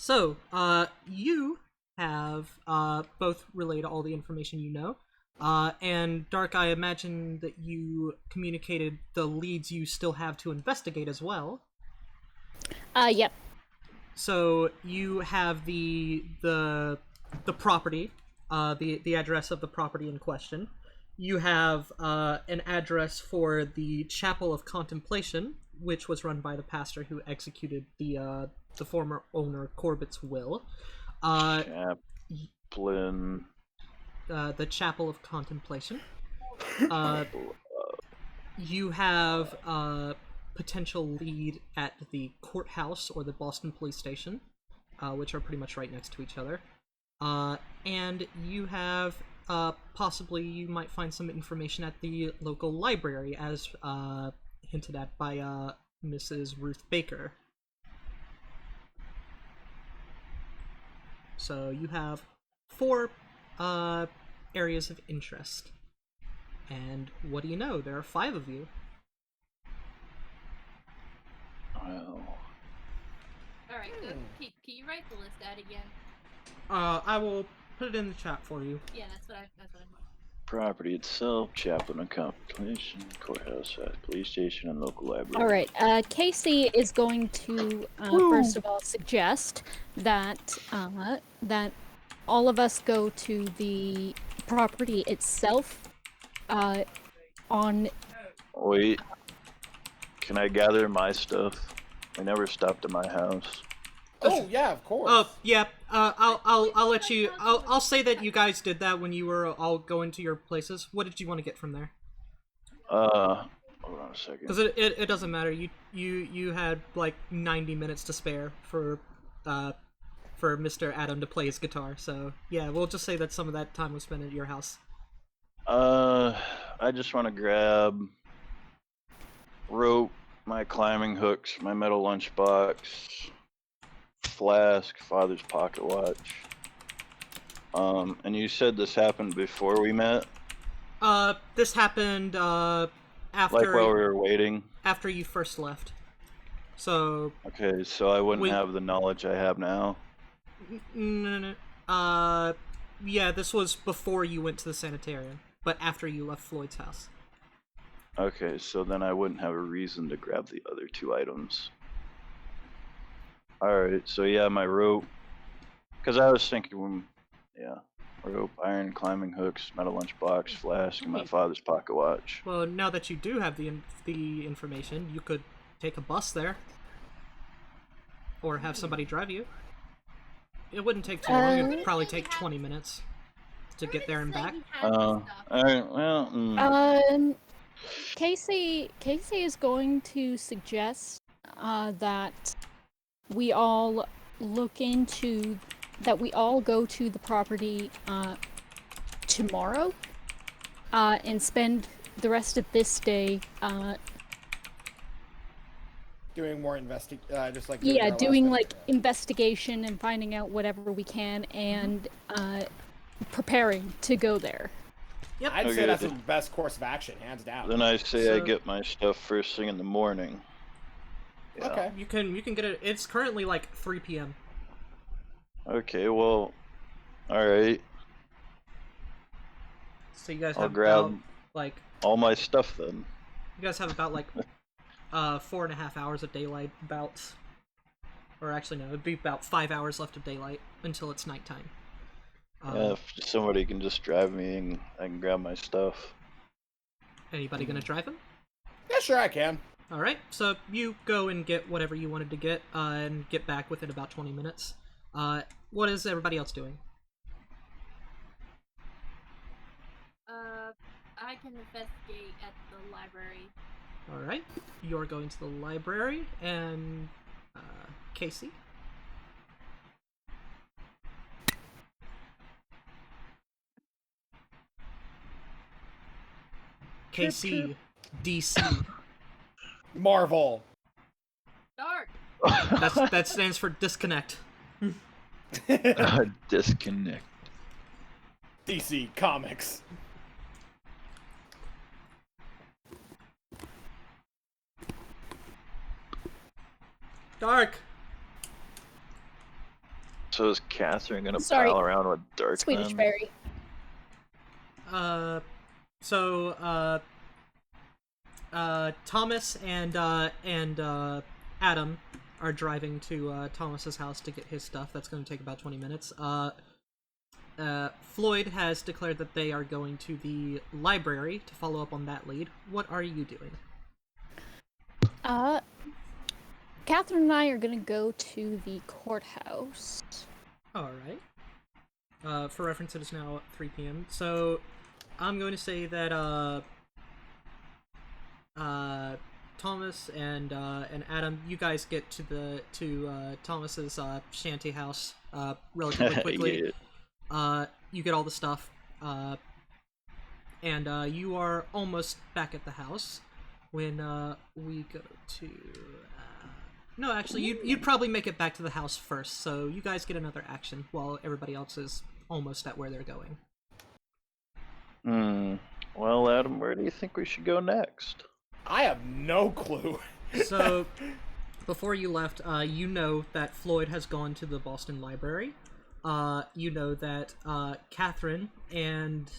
So, you have both relayed all the information you know. And Dark, I imagine that you communicated the leads you still have to investigate as well. Yep. So you have the property, the address of the property in question. You have an address for the Chapel of Contemplation, which was run by the pastor who executed the former owner Corbett's will. Chaplain. The Chapel of Contemplation. You have a potential lead at the courthouse or the Boston Police Station, which are pretty much right next to each other. And you have possibly you might find some information at the local library, as hinted at by Mrs. Ruth Baker. So you have 4 areas of interest. And what do you know? There are 5 of you. Well. Alright, good. Can you write the list out again? I will put it in the chat for you. Yeah, that's what I want. Property itself, chaplain of contemplation, courthouse, police station, and local library. All right. Casey is going to first of all suggest that that all of us go to the property itself. Wait. Can I gather my stuff? I never stopped at my house. Oh yeah, of course. Oh yeah. I'll let you. I'll say that you guys did that when you were all going to your places. What did you want to get from there? Hold on a second. Because it doesn't matter. You had like 90 minutes to spare for Mr. Adam to play his guitar. So yeah, we'll just say that some of that time was spent at your house. I just want to grab rope, my climbing hooks, my metal lunchbox, flask, father's pocket watch. And you said this happened before we met? This happened after, like while we were waiting? After you first left. So okay, so I wouldn't have the knowledge I have now. No. Yeah, this was before you went to the sanitarium, but after you left Floyd's house. Okay, so then I wouldn't have a reason to grab the other 2 items. Alright, so yeah, my rope. Because I was thinking, rope, iron, climbing hooks, metal lunchbox, flask, and my father's pocket watch. Well, now that you do have the information, you could take a bus there. Or have somebody drive you. It wouldn't take too long, it'd probably take 20 minutes to get there and back. Alright, well... Casey is going to suggest that we all go to the property tomorrow and spend the rest of this day doing more investigation and finding out whatever we can and preparing to go there. Yep. I'd say that's the best course of action, hands down. Then I say I get my stuff first thing in the morning. Yeah. Okay. You can get it. It's currently like 3 p.m. Okay, well, alright. So you guys I'll have grab about, like... all my stuff then. You guys have about like 4.5 hours of daylight, about... Or actually no, it'd be about 5 hours left of daylight until it's nighttime. Yeah, if somebody can just drive me and I can grab my stuff. Anybody gonna drive him? Yeah, sure I can. Alright, so you go and get whatever you wanted to get, and get back within about 20 minutes. What is everybody else doing? I can investigate at the library. Alright, you're going to the library, and Casey? KC, DC. Marvel. Dark. That stands for disconnect. Disconnect. DC Comics. Dark. So is Catherine gonna Sorry. pal around with Dirk Swedish then? berry. Thomas and Adam are driving to Thomas's house to get his stuff. That's going to take about 20 minutes. Floyd has declared that they are going to the library to follow up on that lead. What are you doing? Catherine and I are gonna go to the courthouse. Alright. For reference, it is now 3 p.m. So, I'm going to say that, Thomas and Adam, you guys get to Thomas's, shanty house, relatively quickly. Yeah. You get all the stuff, and you are almost back at the house when, we go to, no, actually, you'd probably make it back to the house first, so you guys get another action while everybody else is almost at where they're going. Well, Adam, where do you think we should go next? I have no clue. So, before you left, you know that Floyd has gone to the Boston Library. You know that Catherine and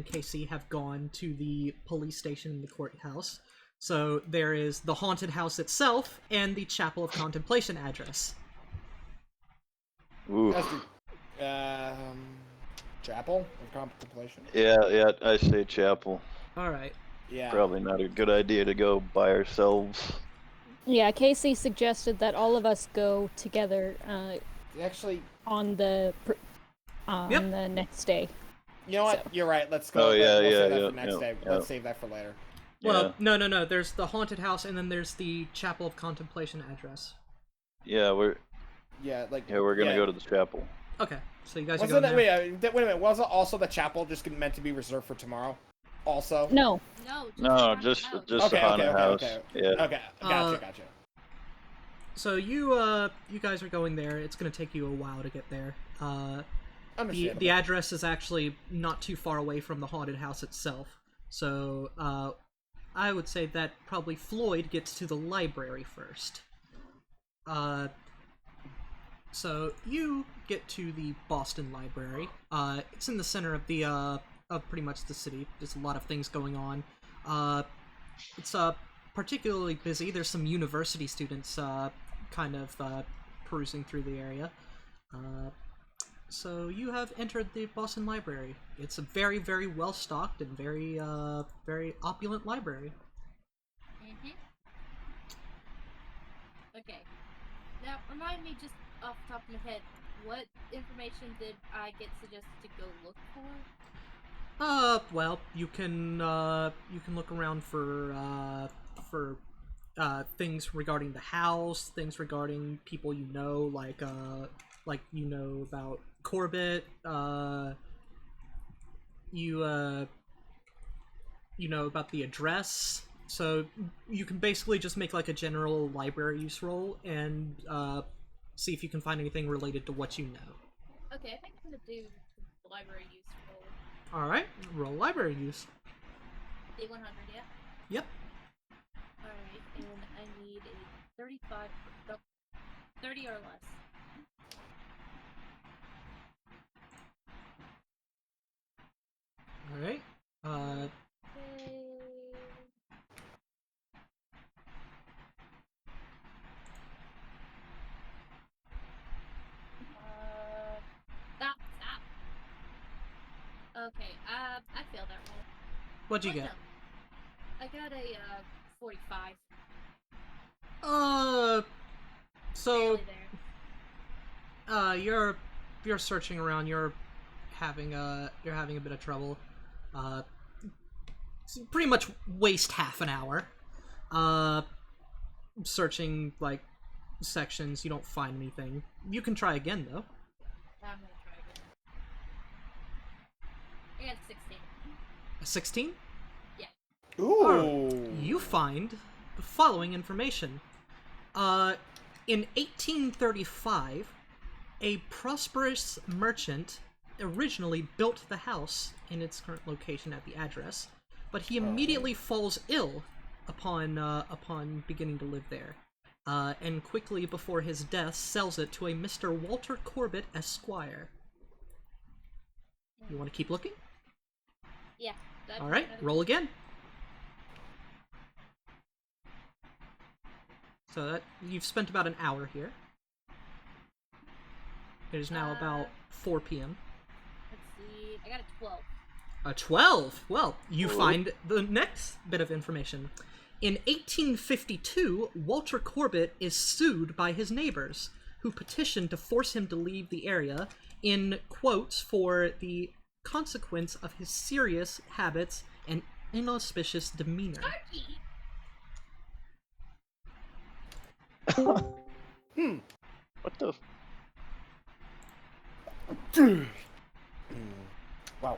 Casey have gone to the police station in the courthouse. So there is the haunted house itself and the Chapel of Contemplation address. Ooh. That's the, chapel of contemplation. Yeah, I say chapel. All right. Yeah. Probably not a good idea to go by ourselves. Yeah, Casey suggested that all of us go together Actually, on the Yep. the next day. you know what? So- You're right. Let's go. Oh, yeah, We'll yeah, save that yeah, for next yeah, day. yeah. Let's save that for later. Well, no. There's the haunted house, and then there's the Chapel of Contemplation address. Yeah, we're We're gonna go to the chapel. Okay, so you guys are Wasn't going that, there. wait a minute. Wasn't also the chapel just meant to be reserved for tomorrow? Also. No, No, just Okay, the haunted house. okay. Yeah. Okay. Gotcha. So you guys are going there. It's going to take you a while to get there. Understandable. The address is actually not too far away from the haunted house itself. So I would say that probably Floyd gets to the library first. So you get to the Boston Library. It's in the center of the of pretty much the city. There's a lot of things going on. It's particularly busy. There's some university students kind of perusing through the area. So you have entered the Boston Library. It's a very, very well stocked and very, very opulent library. Okay. Now, remind me just off the top of my head, what information did I get suggested to go look for? Well, you can look around for things regarding the house, things regarding people you know, like you know about Corbett, you know about the address. So you can basically just make like a general library use roll and see if you can find anything related to what you know. Okay, I think I'm gonna do the library use roll. Alright, roll library use. D100, yeah? Yep. Alright, and I need a 35, no, 30 or less. Alright. Okay. Stop. Okay, I failed that roll. What'd you Wait, get? no. I got a 45. So Barely there. you're searching around. You're having a bit of trouble. Pretty much waste half an hour. Searching like sections. You don't find anything. You can try again though. I'm gonna try again. I got 16. A 16? Ooh. You find the following information. In 1835, a prosperous merchant originally built the house in its current location at the address, but he immediately falls ill upon beginning to live there. and quickly before his death sells it to a Mr. Walter Corbett Esquire. You want to keep looking? Yeah. That's All right, roll again. So that you've spent about an hour here. It is now about 4 p.m. Let's see. I got a 12. A 12! Well, you find the next bit of information. In 1852, Walter Corbett is sued by his neighbors, who petitioned to force him to leave the area, in quotes, for the consequence of his serious habits and inauspicious demeanor. What the? Wow.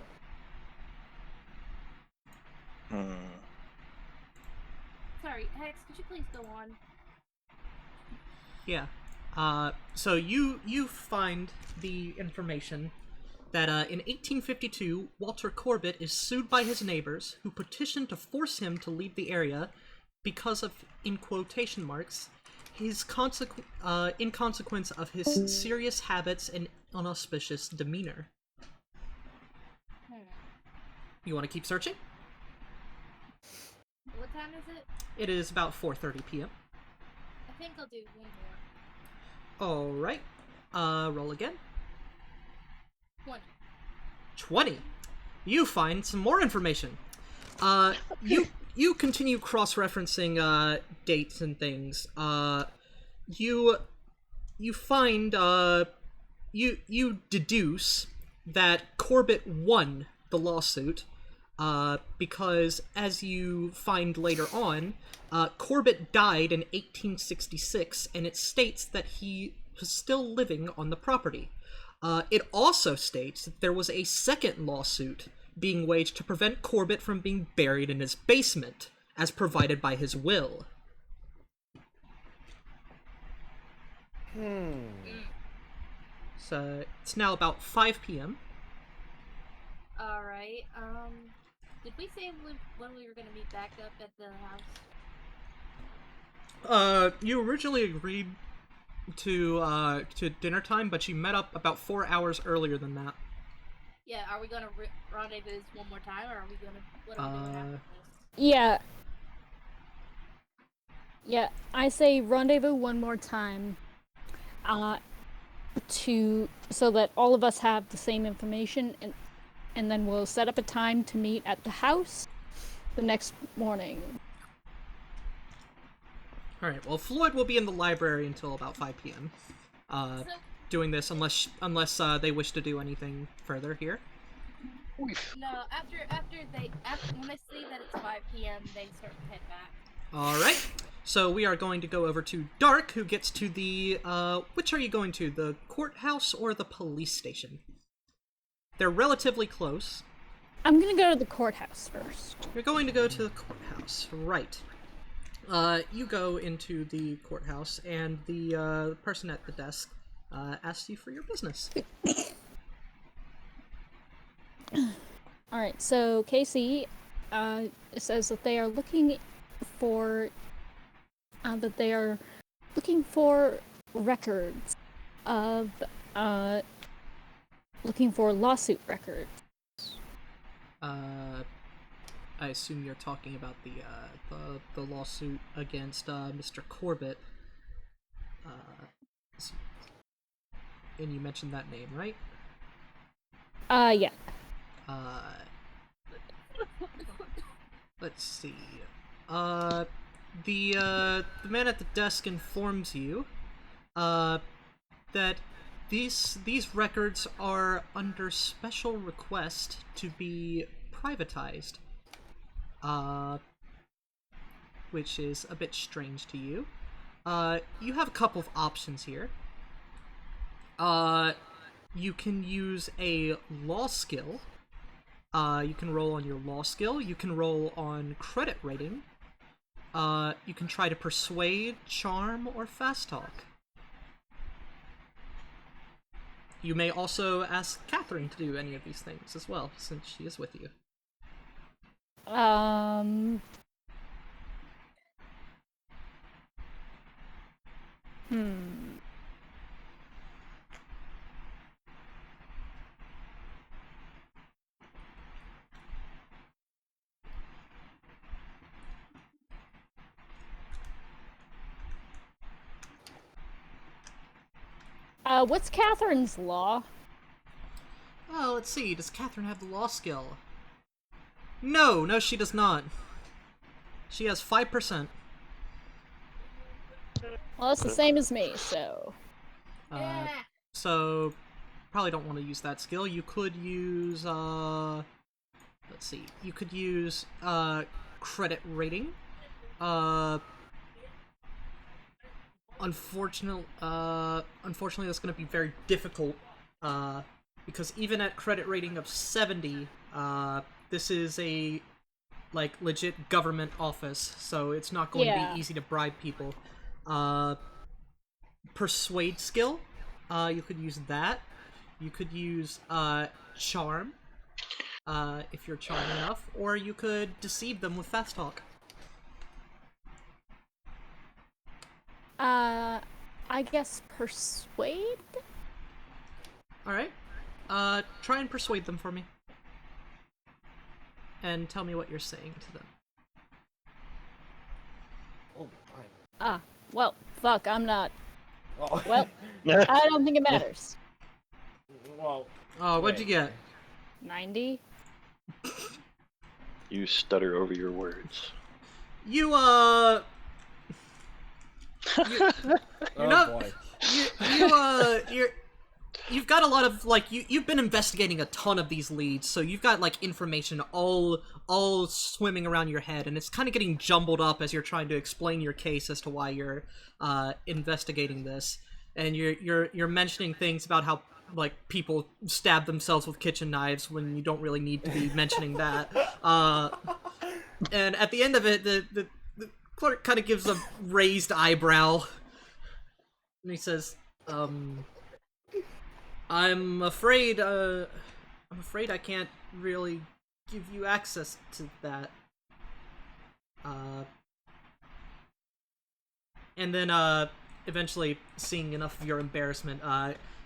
Sorry, Hex, could you please go on? Yeah. So you find the information that in 1852, Walter Corbett is sued by his neighbors, who petitioned to force him to leave the area because of, in quotation marks, his in consequence of his serious habits and unauspicious demeanor. You want to keep searching? What time is it? It is about 4:30 p.m. I think I'll do one more. All right. Roll again. 20. 20. You find some more information. You continue cross-referencing dates and things. You find you deduce that Corbett won the lawsuit because, as you find later on, Corbett died in 1866, and it states that he was still living on the property. It also states that there was a second lawsuit being waged to prevent Corbett from being buried in his basement, as provided by his will. So it's now about 5 p.m. Alright, did we say when we were gonna meet back up at the house? You originally agreed to dinner time, but you met up about 4 hours earlier than that. Yeah, are we gonna rendezvous one more time, or are we gonna, what are we doing after this? Yeah. Yeah, I say rendezvous one more time. So that all of us have the same information, and then we'll set up a time to meet at the house the next morning. Alright, well, Floyd will be in the library until about 5 p.m. Doing this unless they wish to do anything further here. No, after when they see that it's 5 p.m., they start to head back. Alright, so we are going to go over to Dark, who gets to the, which are you going to, the courthouse or the police station? They're relatively close. I'm gonna go to the courthouse first. You're going to go to the courthouse, right. You go into the courthouse, and the person at the desk asks you for your business. Alright, so Casey says that they are looking for records of looking for lawsuit records. I assume you're talking about the lawsuit against Mr. Corbett. And you mentioned that name, right? Yeah. Let's see. The man at the desk informs you that these records are under special request to be privatized, which is a bit strange to you. You have a couple of options here. You can use a law skill. You can roll on your law skill. You can roll on credit rating. You can try to persuade, charm, or fast talk. You may also ask Catherine to do any of these things as well, since she is with you. What's Catherine's law? Well, let's see. Does Catherine have the law skill? No, she does not. She has 5%. Well, it's the same as me, so... Yeah. So, probably don't want to use that skill. You could use, let's see. You could use, credit rating. Unfortunately, that's going to be very difficult, because even at credit rating of 70, this is a, like, legit government office, so it's not going to be easy to bribe people. Persuade skill, you could use that. You could use, charm, if you're charming enough, or you could deceive them with fast talk. I guess persuade? Alright. Try and persuade them for me. And tell me what you're saying to them. Oh, Well, fuck, I'm not. oh. Well, I don't think it matters. Well, Oh, what'd you get? 90? You stutter over your words. You're oh not. boy. You've got a lot of, like, you've been investigating a ton of these leads, so you've got, like, information all swimming around your head, and it's kind of getting jumbled up as you're trying to explain your case as to why you're investigating this. And you're mentioning things about how, like, people stab themselves with kitchen knives when you don't really need to be mentioning that. And at the end of it, the clerk kind of gives a raised eyebrow, and he says, I'm afraid I can't really give you access to that. And then, eventually, seeing enough of your embarrassment,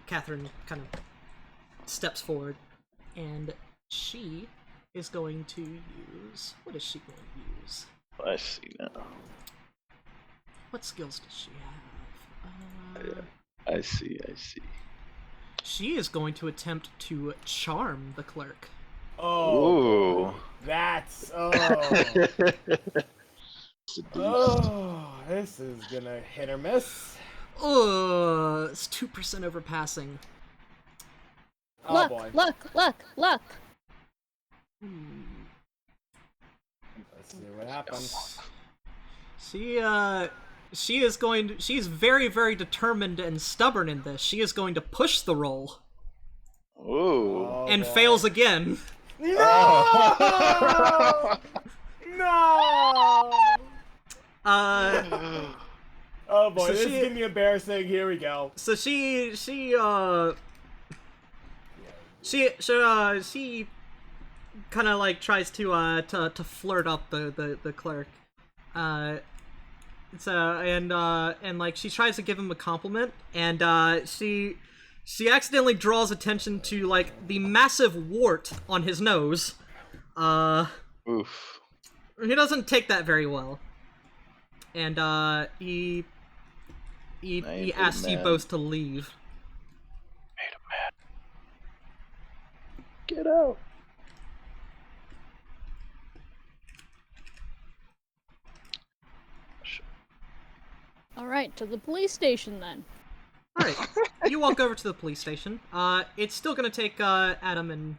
Catherine kind of steps forward, and she is going to use... What is she going to use? I see now. What skills does she have? I see. She is going to attempt to charm the clerk. Oh, Ooh. that's this is gonna hit or miss. It's 2% overpassing. Oh Look, boy. look! Let's see what happens. She's very, very determined and stubborn in this. She is going to push the roll. Ooh. Oh, And boy. fails again. No! No! Oh boy, So this she- is gonna be embarrassing. Here we go. So she kind of like tries to flirt up the clerk. And like she tries to give him a compliment, and she accidentally draws attention to like the massive wart on his nose. Oof. He doesn't take that very well, and he asks you mad. both to leave. Made him mad. Get out. Alright, to the police station then. Alright, you walk over to the police station. It's still gonna take Adam and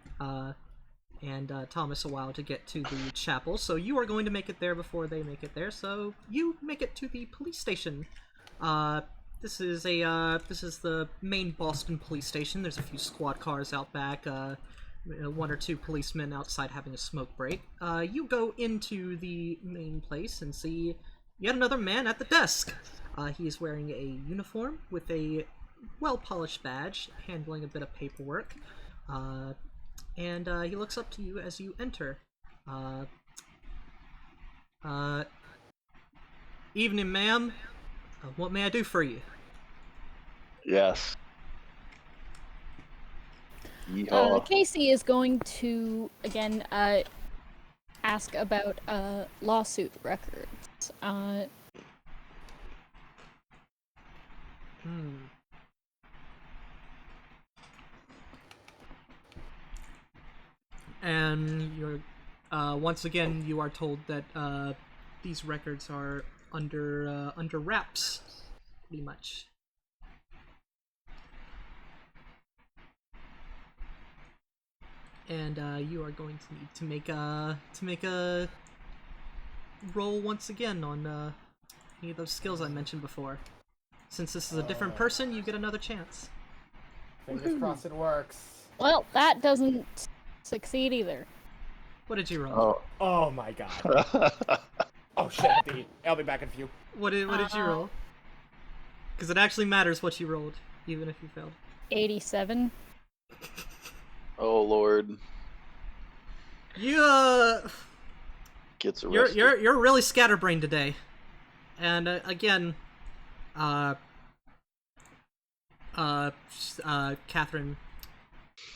Thomas a while to get to the chapel, so you are going to make it there before they make it there, so you make it to the police station. This is the main Boston police station. There's a few squad cars out back, one or two policemen outside having a smoke break. You go into the main place and see yet another man at the desk. He is wearing a uniform with a well-polished badge, handling a bit of paperwork. And he looks up to you as you enter. Evening, ma'am. What may I do for you? Yes. Yeehaw. Casey is going to again ask about lawsuit records. And you're once again you are told that these records are under wraps, pretty much. And you are going to need to make a roll once again on any of those skills I mentioned before. Since this is a different person, you get another chance. Fingers crossed it works. Well, that doesn't succeed either. What did you roll? Oh my god. Oh shit, I'll be back in a few. What did you roll? Because it actually matters what you rolled, even if you failed. 87. Oh Lord. You Gets arrested. you're really scatterbrained today, and again, Catherine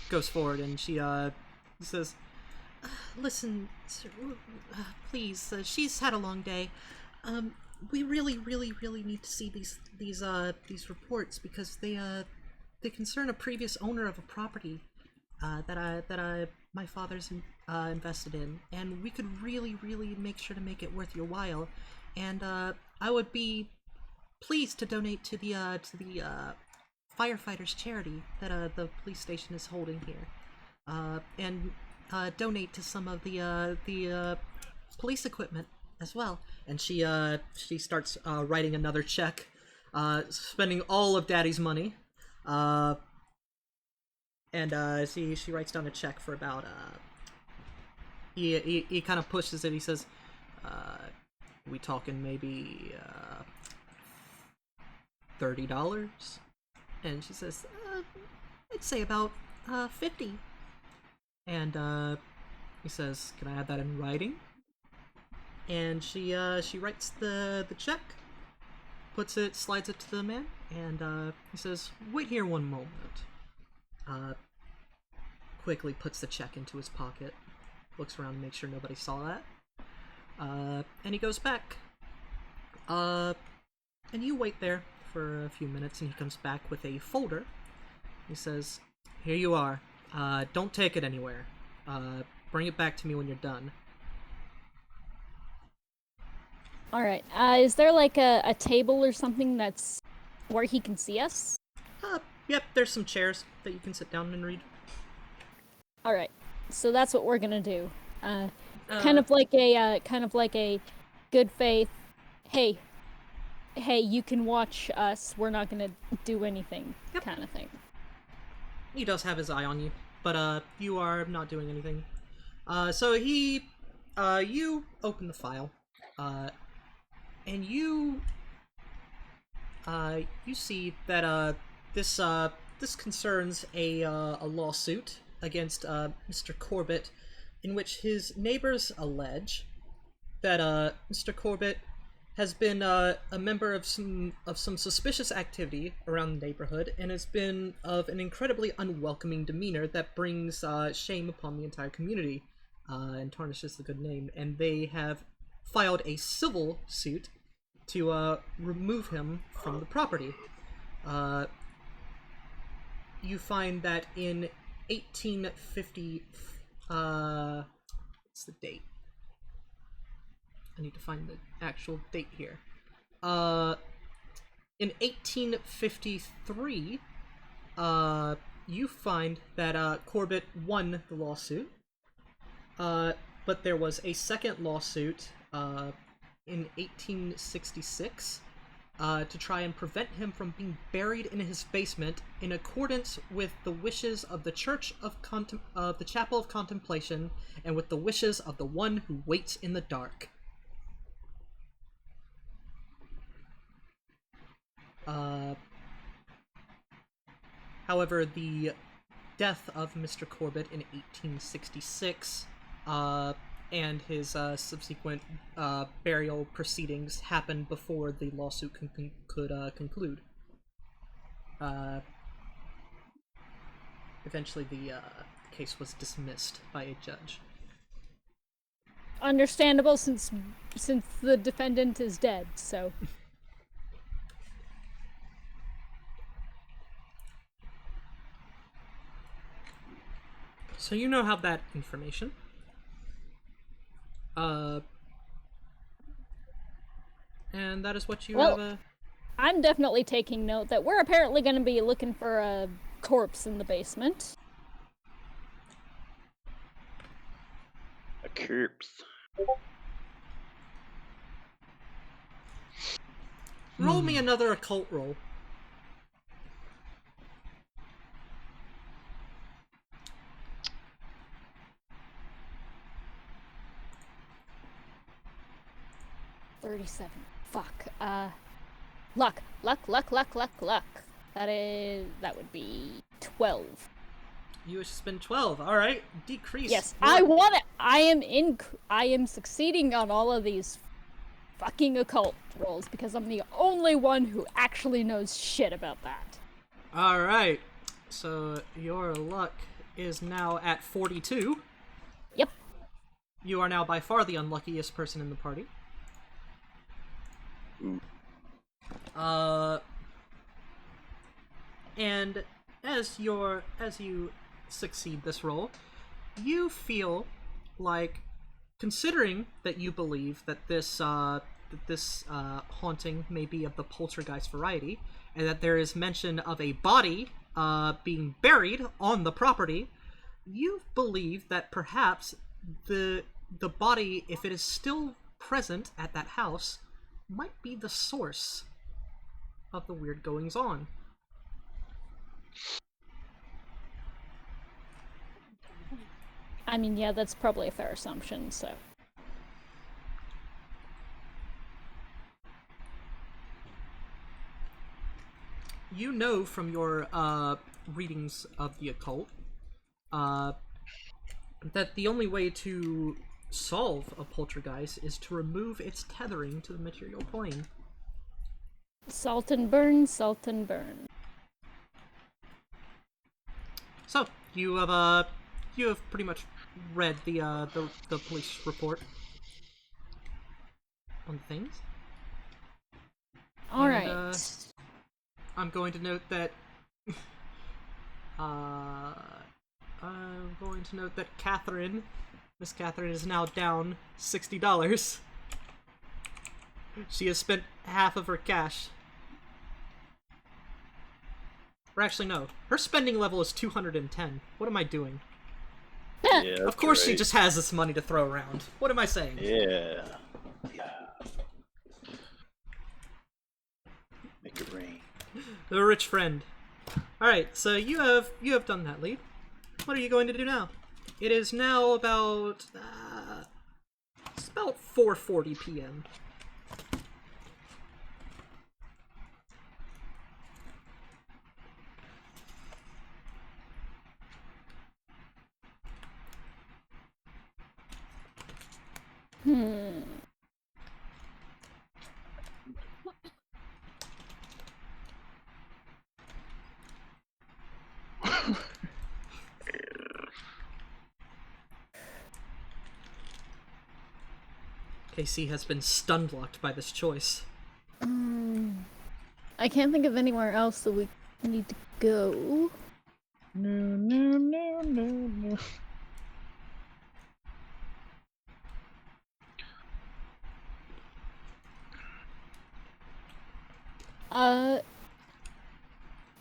goes forward and she says, "Listen, sir, please. She's had a long day. We really need to see these reports because they concern a previous owner of a property that my father's invested in, and we could really make sure to make it worth your while. And I would be pleased to donate to the firefighters charity that the police station is holding here, and donate to some of the police equipment as well." And she starts writing another check, spending all of Daddy's money, and she writes down a check for about he kind of pushes it. He says, "We talking maybe $30?" And she says, "I'd say about 50." And he says, "Can I have that in writing?" And she writes the check, slides it to the man, and he says, "Wait here one moment." Quickly puts the check into his pocket, looks around to make sure nobody saw that, and he goes back. And you wait there for a few minutes, and he comes back with a folder. He says, "Here you are. Don't take it anywhere. Bring it back to me when you're done." Alright, is there like a table or something that's where he can see us? Yep, there's some chairs that you can sit down and read. Alright, so that's what we're gonna do. Kind of like a good faith, hey, you can watch us, we're not gonna do anything, kind of thing. He does have his eye on you, but you are not doing anything. So you open the file, and you see that this concerns a lawsuit against Mr. Corbett, in which his neighbors allege that Mr. Corbett has been a member of some suspicious activity around the neighborhood, and has been of an incredibly unwelcoming demeanor that brings shame upon the entire community, and tarnishes the good name. And they have filed a civil suit to remove him from the property. You find that in 1850, what's the date? I need to find the actual date here. In 1853, you find that Corbett won the lawsuit, but there was a second lawsuit in 1866 to try and prevent him from being buried in his basement in accordance with the wishes of the Church of the Chapel of Contemplation, and with the wishes of the one who waits in the dark. However, the death of Mr. Corbett in 1866 and his subsequent burial proceedings happened before the lawsuit could conclude. eventually the case was dismissed by a judge. Understandable, since the defendant is dead, so... So you now have that information. And that is what you have. I'm definitely taking note that we're apparently going to be looking for a corpse in the basement. A corpse. Roll me another occult roll. $37. Fuck. Luck. That would be 12. You have spent 12. All right, decrease. Yes, I want it. I am succeeding on all of these fucking occult rolls because I'm the only one who actually knows shit about that. All right, so your luck is now at 42. Yep. You are now by far the unluckiest person in the party. And as you succeed this roll, you feel like, considering that you believe that this haunting may be of the poltergeist variety, and that there is mention of a body being buried on the property, you believe that perhaps the body, if it is still present at that house, might be the source of the weird goings-on. I mean, yeah, that's probably a fair assumption, so... You know from your readings of the occult that the only way to solve a poltergeist is to remove its tethering to the material plane. Salt and burn, salt and burn. So you have pretty much read the police report on things. All right. I'm going to note that Miss Catherine is now down $60. She has spent half of her cash. Or actually, no. Her spending level is 210. What am I doing? Yeah, of course great. she just has this money to throw around. What am I saying? Yeah. Make it rain. The rich friend. Alright, so you have done that lead. What are you going to do now? It is now about it's about 4:40 p.m. KC has been stun-blocked by this choice. I can't think of anywhere else that we need to go. No.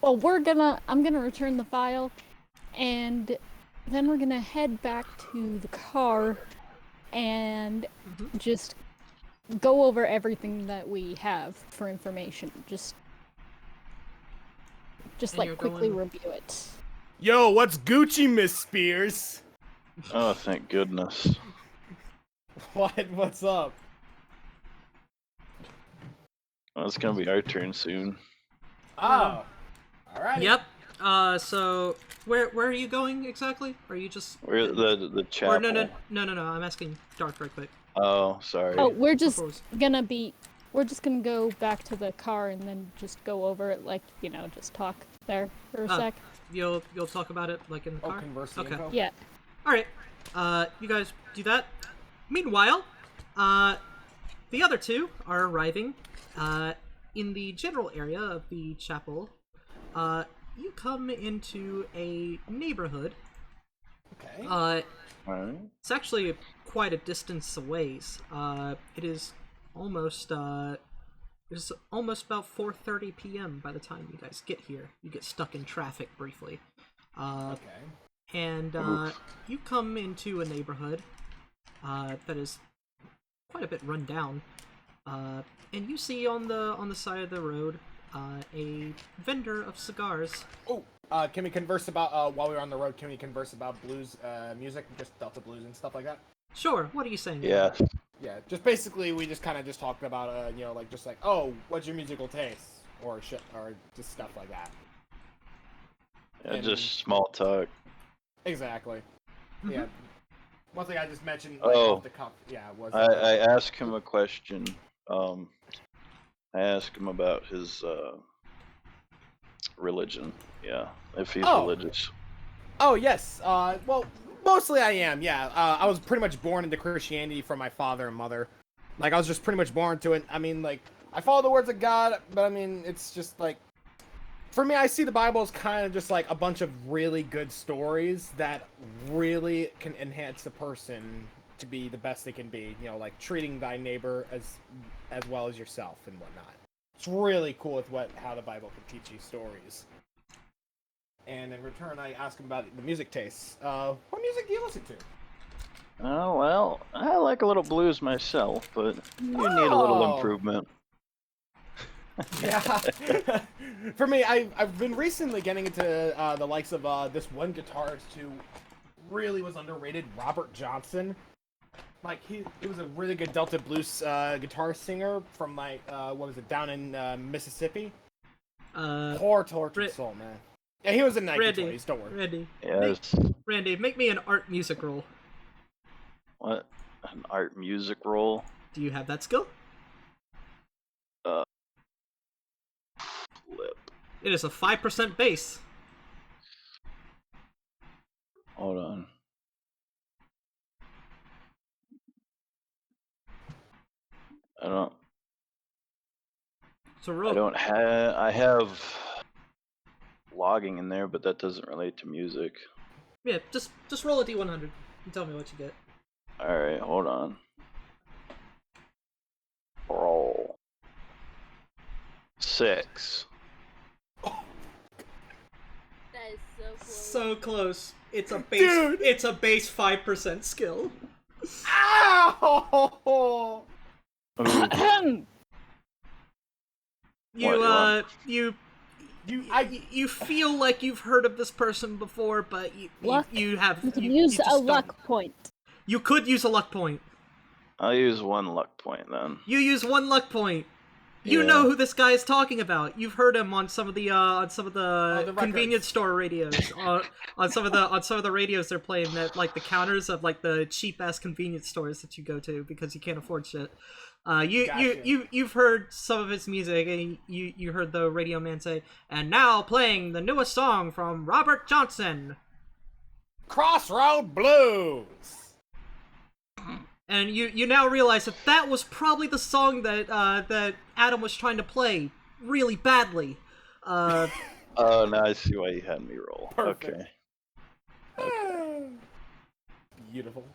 Well, I'm gonna return the file, and then we're gonna head back to the car and just go over everything that we have for information. Just like quickly review it. Yo, what's Gucci, Miss Spears? Oh, thank goodness. What? What's up? Well, it's gonna be our turn soon. Oh. Alright. Yep. So where are you going exactly? Are you just We're the chapel. Or no. I'm asking Dark right quick. Oh, sorry. Oh, we're just gonna be We're just gonna go back to the car and then just go over it, like, just talk there for a sec. You'll talk about it like in the car. Converse the Okay. info? Yeah. All right. You guys do that. Meanwhile, the other two are arriving. In the general area of the chapel. You come into a neighborhood. Okay. Alright. It's actually quite a distance away. It is almost about 4:30 p.m. by the time you guys get here. You get stuck in traffic briefly. Okay. And you come into a neighborhood that is quite a bit run down. And you see on the side of the road a vendor of cigars. Oh, can we converse about while we were on the road? Can we converse about blues music, just Delta blues and stuff like that? Sure. What are you saying? Yeah. Yeah, just basically we just kind of just talked about oh, what's your musical taste or shit or just stuff like that. Yeah, And- just small talk. Exactly. Mhm. Yeah. One thing I just mentioned. Oh. Off the cuff, yeah, was. I asked him a question. I asked him about his religion. Yeah, if he's religious. Oh yes. Well, mostly I am. Yeah. I was pretty much born into Christianity from my father and mother. Like I was just pretty much born to it. I mean, like I follow the words of God, but I mean, it's just like. For me, I see the Bible as kind of just like a bunch of really good stories that really can enhance the person to be the best they can be. Like treating thy neighbor as well as yourself and whatnot. It's really cool with how the Bible can teach you stories. And in return, I ask him about the music tastes. What music do you listen to? Oh, well, I like a little blues myself, but you need a little Oh. improvement. Yeah. For me, I've been recently getting into the likes of this one guitarist who really was underrated, Robert Johnson. Like he was a really good Delta blues guitar singer from down in Mississippi. Poor tortured soul, man. Yeah, he was in Night Randy, Toys, don't worry. Randy, Yes. Randy, make me an art music roll. What? An art music roll? Do you have that skill? Flip. It is a 5% base. Hold on. So roll. I have logging in there, but that doesn't relate to music. Yeah, just roll a d100 and tell me what you get. Alright, hold on. Roll. 6. That is so close. So close. It's a base. Dude! It's a base 5% skill. Ow! You feel like you've heard of this person before, but Luck. you have You can you use just a don't. luck point. You could use a luck point. I'll use 1 luck point then. You use 1 luck point. You Yeah. know who this guy is talking about. You've heard him on some of the the convenience store radios. on some of the radios they're playing at like the counters of like the cheap ass convenience stores that you go to because you can't afford shit. Gotcha. You've heard some of his music, and you heard the radio man say, "And now playing the newest song from Robert Johnson." Crossroad Blues. And you now realize that was probably the song that Adam was trying to play really badly. Oh, now I see why you had me roll. Perfect. Okay. Beautiful.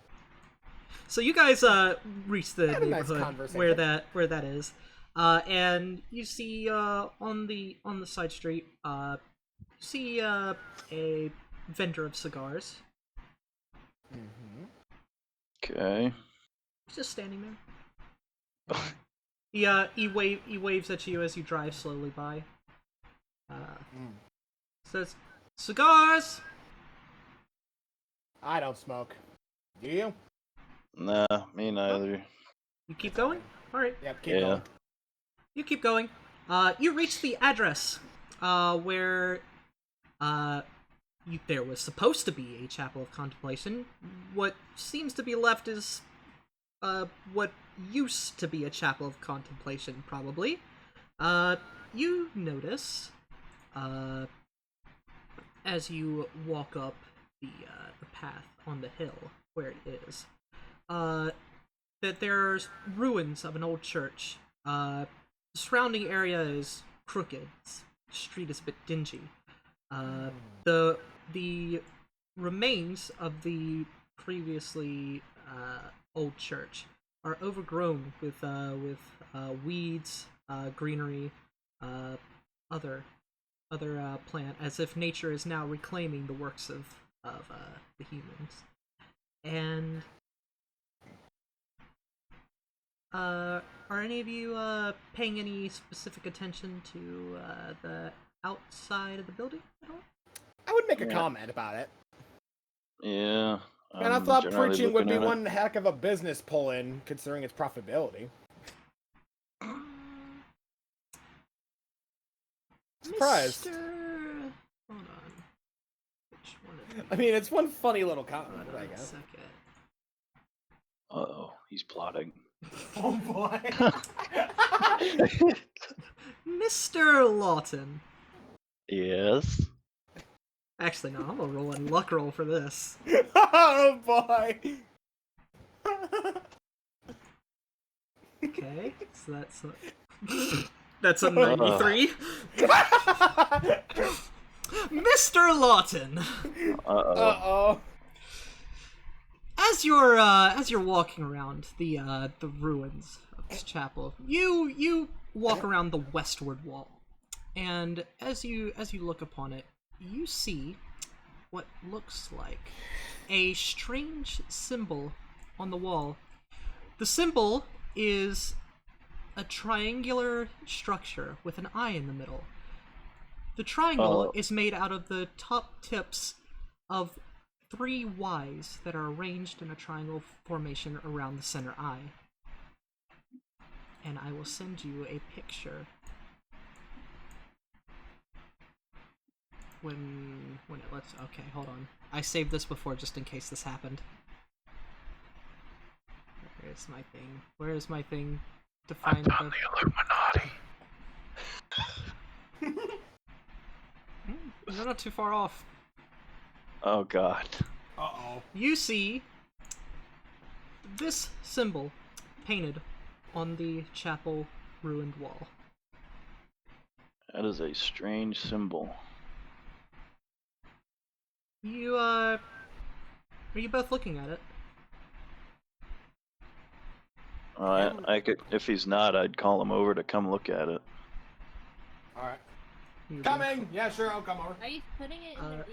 So you guys reach the Had a nice neighborhood conversation. where that is, and you see on the side street you see a vendor of cigars. Okay. He's just standing there. He waves at you as you drive slowly by. Says, "Cigars." I don't smoke. Do you? Nah, me neither. You keep going. All right. Yep, keep Yeah. going. You keep going. You reach the address where there was supposed to be a chapel of contemplation. What seems to be left is what used to be a chapel of contemplation, probably. You notice, as you walk up the path on the hill where it is, that there's ruins of an old church. The surrounding area is crooked. The street is a bit dingy. The remains of the previously old church are overgrown with weeds, greenery, other plant, as if nature is now reclaiming the works of the humans. And are any of you paying any specific attention to the outside of the building at all? I would make a comment about it. Yeah. And I thought preaching would be one heck of a business pull-in, considering its profitability. Surprised. Hold on. Which one is I mean, it's one funny little comment, Hold on I a guess. second. Uh-oh, he's plotting. Oh boy. Mr. Lawton. Yes. Actually, no, I'm gonna roll a luck roll for this. Oh boy. Okay, so that's a 93. Mr. Lawton. Uh-oh. Uh-oh. As you're walking around the ruins of this chapel, you walk around the westward wall, and as you look upon it, you see what looks like a strange symbol on the wall. The symbol is a triangular structure with an eye in the middle. The triangle is made out of the top tips of 3 Ys that are arranged in a triangle formation around the center eye. And I will send you a picture when it lets. Okay, hold on. I saved this before just in case this happened. Where's my thing? Where is my thing to find the Illuminati. You're not too far off. Oh god. Uh-oh. You see this symbol painted on the chapel ruined wall. That is a strange symbol. You, are you both looking at it? I could, if he's not, I'd call him over to come look at it. Alright. You Coming! Yeah, sure, I'll come over. Are you putting it in the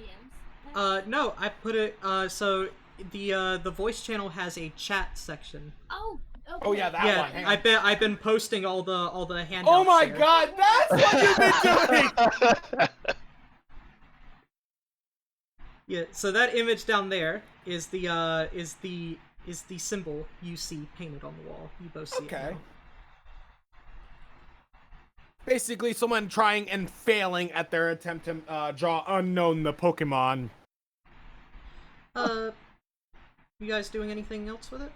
DMs? No, I put it, so the voice channel has a chat section. Oh, okay. Oh yeah, that Yeah, one. Hang on. I've been posting all the handouts. Oh my there. god, that's what you've been doing! Yeah, so that image down there is the symbol you see painted on the wall. You both see it Okay. now. Basically, someone trying and failing at their attempt to draw Unknown the Pokemon. You guys doing anything else with it?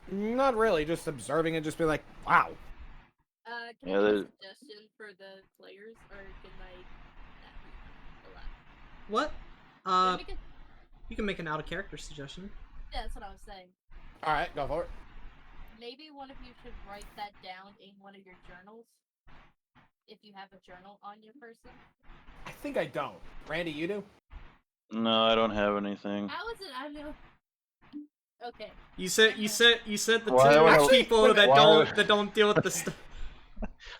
Not really, just observing it, just be like, wow. Can Yeah, I get a there's- suggestion for the players, or can I not allow? What? Can I make a- You can make an out-of-character suggestion. Yeah, that's what I was saying. Alright, go for it. Maybe one of you should write that down in one of your journals. If you have a journal on your person. I think I don't. Randy, you do? No, I don't have anything. How is it? I know. Okay. You said the Why two would I- people wait a that minute. don't deal with the stuff.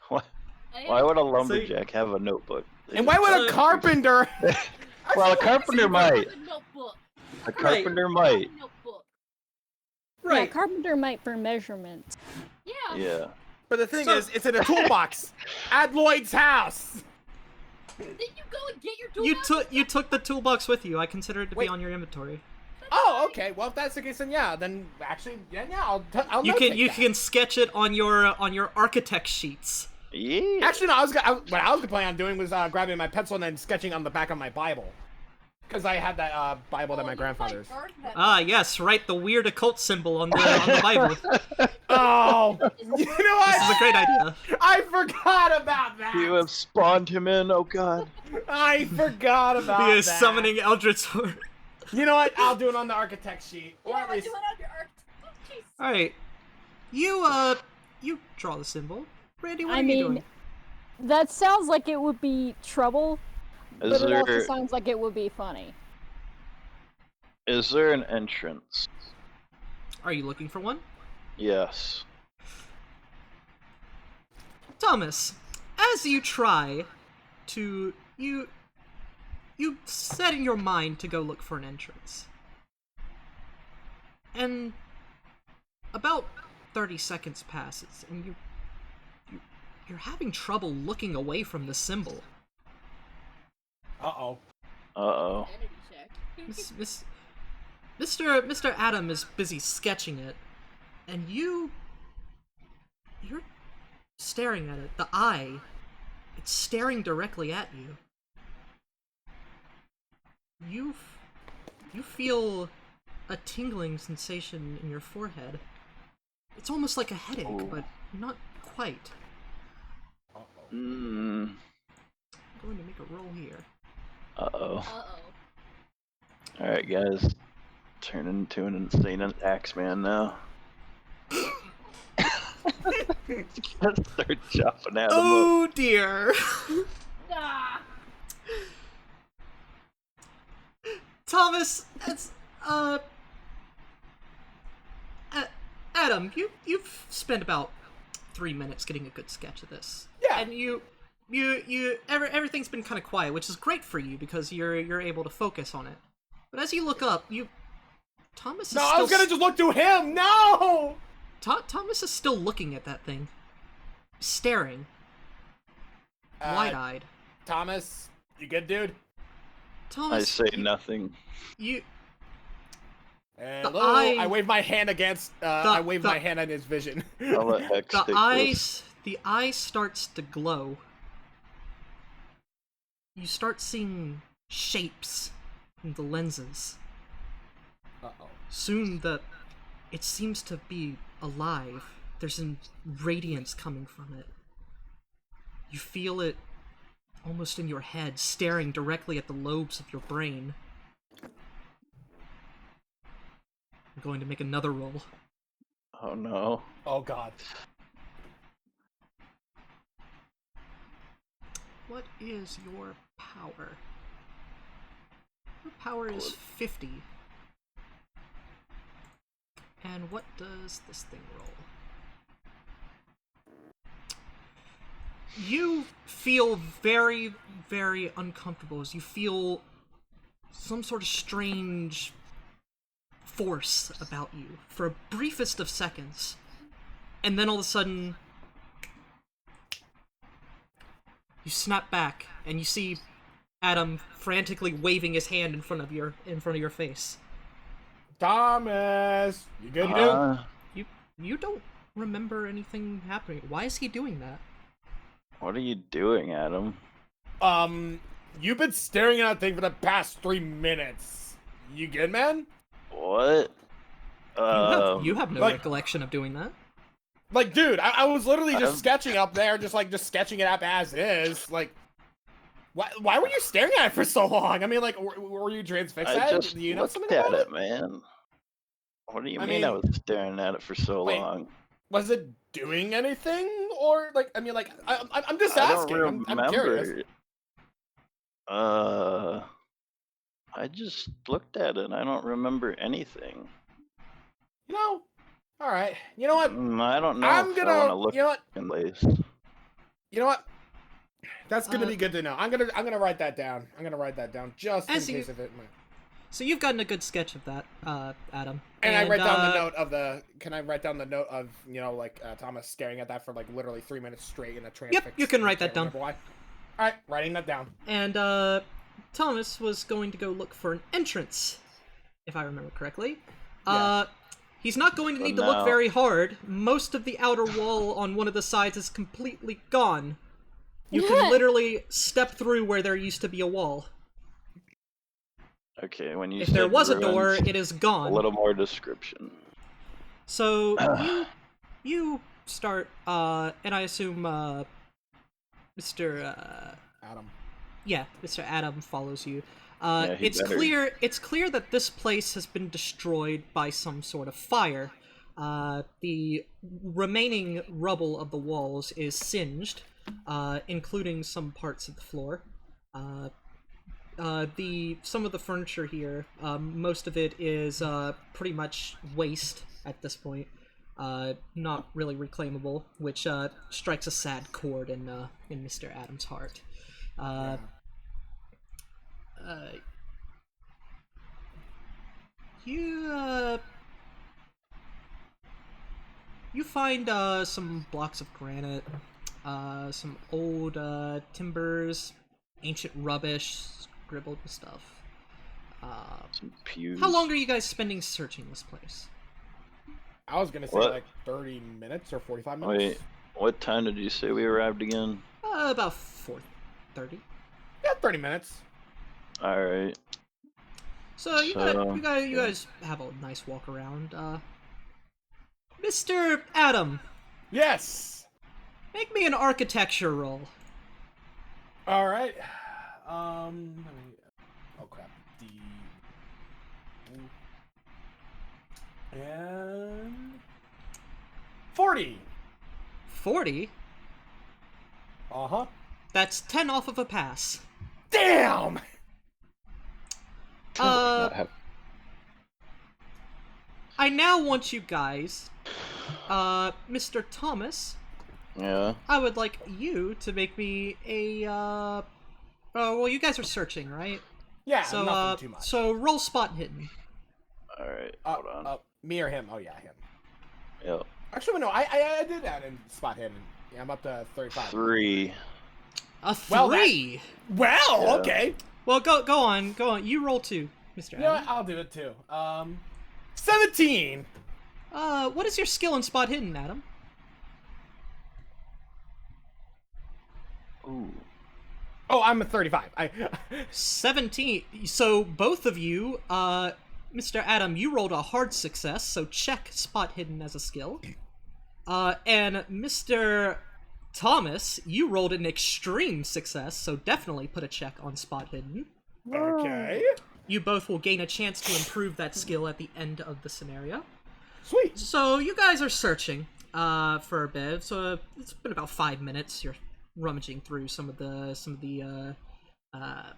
Why would a lumberjack have a notebook? And why would a carpenter? Well, a carpenter might. A notebook. A carpenter might. Notebook. Yeah, Right. carpenter might for measurements. Yeah. Yeah. But the thing So- is, it's in a toolbox at Lloyd's house. Did you go and get your tool? You took the toolbox with you. I consider it to Wait. be on your inventory. Oh, okay. Well, if that's the case, then yeah. Then actually, yeah. I'll You notate that. can sketch it on your architect sheets. Yeah. Actually, no. What I was planning on doing was grabbing my pencil and then sketching on the back of my Bible. Because I had that Bible that my grandfather's. Ah, yes, right, the weird occult symbol on the Bible. Oh, you know what? This is a great idea. I forgot about that. You have spawned him in, oh god. I forgot about He that. is summoning Eldritch Sword. You know what? I'll do it on the architect sheet. Or Yeah, at least... do it on your art. Jeez. Alright. You draw the symbol. Randy, what I are you mean, doing? that sounds like it would be trouble, Is but it also there sounds like it would be funny. is there an entrance? Are you looking for one? Yes. Thomas, as you try to you set in your mind to go look for an entrance. And about 30 seconds passes and you're having trouble looking away from the symbol. Uh-oh. Uh-oh. Sanity check. Mr. Adam is busy sketching it, and you're staring at it. The eye, it's staring directly at you. You feel a tingling sensation in your forehead. It's almost like a headache, Oh. but not quite. Mm. I'm going to make a roll here. Uh-oh. Uh-oh. Alright, guys. Turn into an insane Axeman now. Start chopping at him up. Oh dear! Ah. Thomas, it's, Adam, you've spent about 3 minutes getting a good sketch of this. Yeah. And everything's been kind of quiet, which is great for you because you're able to focus on it. But as you look up, Thomas is No, still I was gonna just look to him! No! Thomas is still looking at that thing. Staring. Wide-eyed. Thomas, you good, dude? I Thomas, say nothing. you Hello. eye- I wave my hand against. I wave my hand on his vision. I'll let Hex the take eyes the eye starts to glow. You start seeing shapes in the lenses. Uh-oh. Soon it seems to be alive. There's a radiance coming from it. You feel it almost in your head, staring directly at the lobes of your brain. I'm going to make another roll. this. Oh no. Oh god. What is your power? Your power is 50. And what does this thing roll? You feel very, very uncomfortable as you feel some sort of strange force about you for a briefest of seconds. And then all of a sudden, you snap back and you see Adam frantically waving his hand in front of your face. Thomas, you good, dude? You don't remember anything happening. Why is he doing that? What are you doing, Adam? You've been staring at that thing for the past 3 minutes. You good, man? What? You have no like- recollection of doing that. Like, dude, I was literally just I'm- sketching up there, just sketching it up as is. Like, why were you staring at it for so long? I mean, like, were you transfixed I at it? just Do you know looked something at about it, man. What do you I mean I mean- was staring at it for so Wait. long? Was it doing anything, or like? I mean, like, I'm just I don't asking. remember. I'm curious. I just looked at it. I don't remember anything. You know, all right. You know what? I don't know I'm if I want to gonna. look You know what? in place. You know what? That's gonna Uh, be good to know. I'm gonna write that down. I'm gonna write that down just in As you- case of it. So you've gotten a good sketch of that, Adam. And I write down the note of the. Can I write down the note of like Thomas staring at that for like literally 3 minutes straight in a transfix? Yep, you can write that Can't down. remember why. All right, writing that down. And Thomas was going to go look for an entrance, if I remember correctly. Yeah. He's not going to need to now- look very hard. Most of the outer wall on one of the sides is completely gone. You can literally step through where there used to be a wall. Okay, when you If said there was a door, ruins, it is gone. a little more description. So you start, and I assume Mr. Adam. Yeah, Mr. Adam follows you. Yeah, he it's better. It's clear that this place has been destroyed by some sort of fire. The remaining rubble of the walls is singed, including some parts of the floor. Some of the furniture here, most of it is pretty much waste at this point. Not really reclaimable, which strikes a sad chord in Mr. Adams' heart. You find some blocks of granite, some old timbers, ancient rubbish, scribbled stuff. Some pews. How long are you guys spending searching this place? I was gonna say What? like 30 minutes or 45 minutes. Wait, what time did you say we arrived again? About 4:30. Yeah, 30 minutes. All right. So you guys have a nice walk around. Mr. Adam, Yes. make me an architecture roll. All right. Let me, oh crap. And 40. 40? Uh-huh. That's 10 off of a pass. Damn. I now want you guys, Mr. Thomas, Yeah. I would like you to make me a, well, you guys are searching, right? Yeah, So, nothing too much. so roll spot hidden. All right. Hold on. Me or him? Oh yeah, him. Yep. Actually, no, I did that in spot hidden. Yeah, I'm up to 35. 3. A Well, 3! Well, Yeah. okay. Well, go on. You roll 2, Mr. You know what? Adam. I'll do it too. 17. What is your skill in spot hidden, Adam? Ooh. Oh, I'm at 35. 17. So both of you, Mr. Adam, you rolled a hard success, so check spot hidden as a skill. And Mr. Thomas, you rolled an extreme success, so definitely put a check on spot hidden. Okay. You both will gain a chance to improve that skill at the end of the scenario. Sweet. So you guys are searching for a bit. So it's been about 5 minutes. You're rummaging through some of the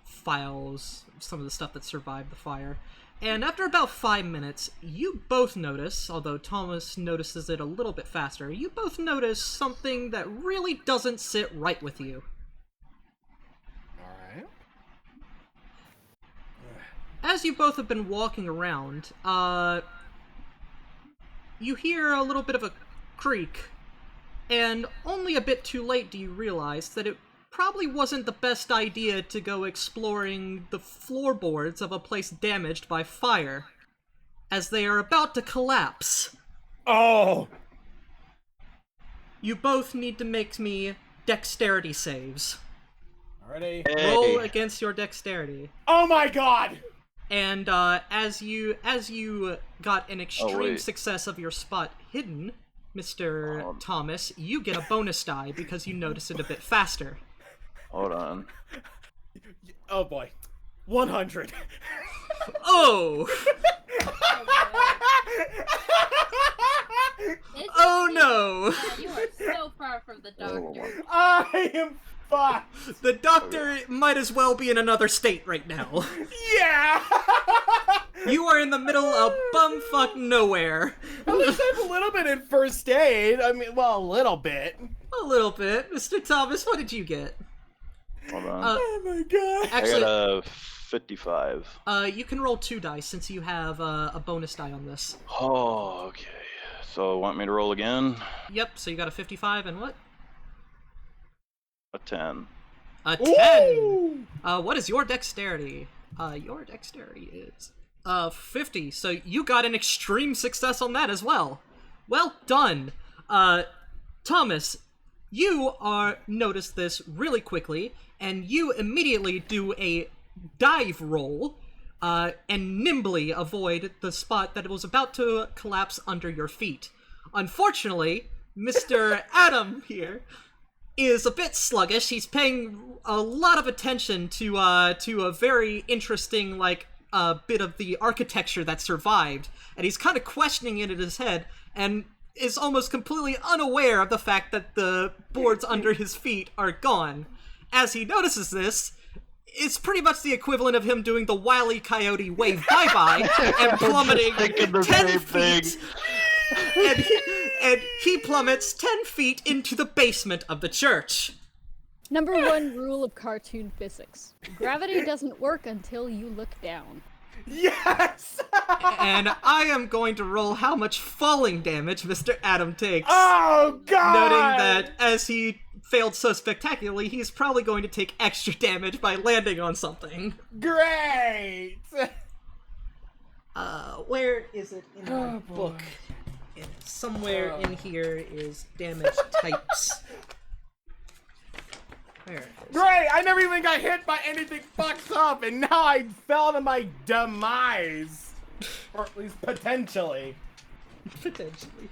files, some of the stuff that survived the fire. And after about 5 minutes, you both notice, although Thomas notices it a little bit faster, you both notice something that really doesn't sit right with you. All right. As you both have been walking around, you hear a little bit of a creak, and only a bit too late do you realize that it probably wasn't the best idea to go exploring the floorboards of a place damaged by fire, as they are about to collapse. Oh. You both need to make me dexterity saves. Alrighty. Hey. Roll against your dexterity. Oh my god. And as you got an extreme wait. success of your spot hidden, Mr. Thomas, you get a bonus die because you notice it a bit faster. Hold on. Oh boy. 100. Oh! Oh no! Yeah, you are so far from the doctor. I am fucked. The doctor might as well be in another state right now. Yeah. You are in the middle of bumfuck nowhere. At least I have a little bit in first aid. I mean, well, a little bit. A little bit. Mr. Thomas, what did you get? Hold on. Oh my god. I Actually, got a 55. you can roll 2 dice since you have a bonus die on this. Oh, okay. So, want me to roll again? Yep, so you got a 55 and what? A 10. A 10! Ooh. What is your dexterity? Your dexterity is 50, so you got an extreme success on that as well. Well done. Thomas, you notice this really quickly, and you immediately do a dive roll, and nimbly avoid the spot that was about to collapse under your feet. Unfortunately, Mr. Adam here is a bit sluggish. He's paying a lot of attention to a very interesting, like, bit of the architecture that survived, and he's kind of questioning it in his head, and is almost completely unaware of the fact that the boards under his feet are gone. As he notices this, it's pretty much the equivalent of him doing the Wile E. Coyote wave bye-bye and plummeting 10 feet. And he plummets 10 feet into the basement of the church. Number 1 rule of cartoon physics. Gravity doesn't work until you look down. Yes! And I am going to roll how much falling damage Mr. Adam takes. Oh, God! Noting that as he failed so spectacularly, he's probably going to take extra damage by landing on something. Great! Where is it in my book? Somewhere in here is damage types. There it is. Great! I never even got hit by anything fucked up, and now I fell to my demise. Or at least potentially. Potentially.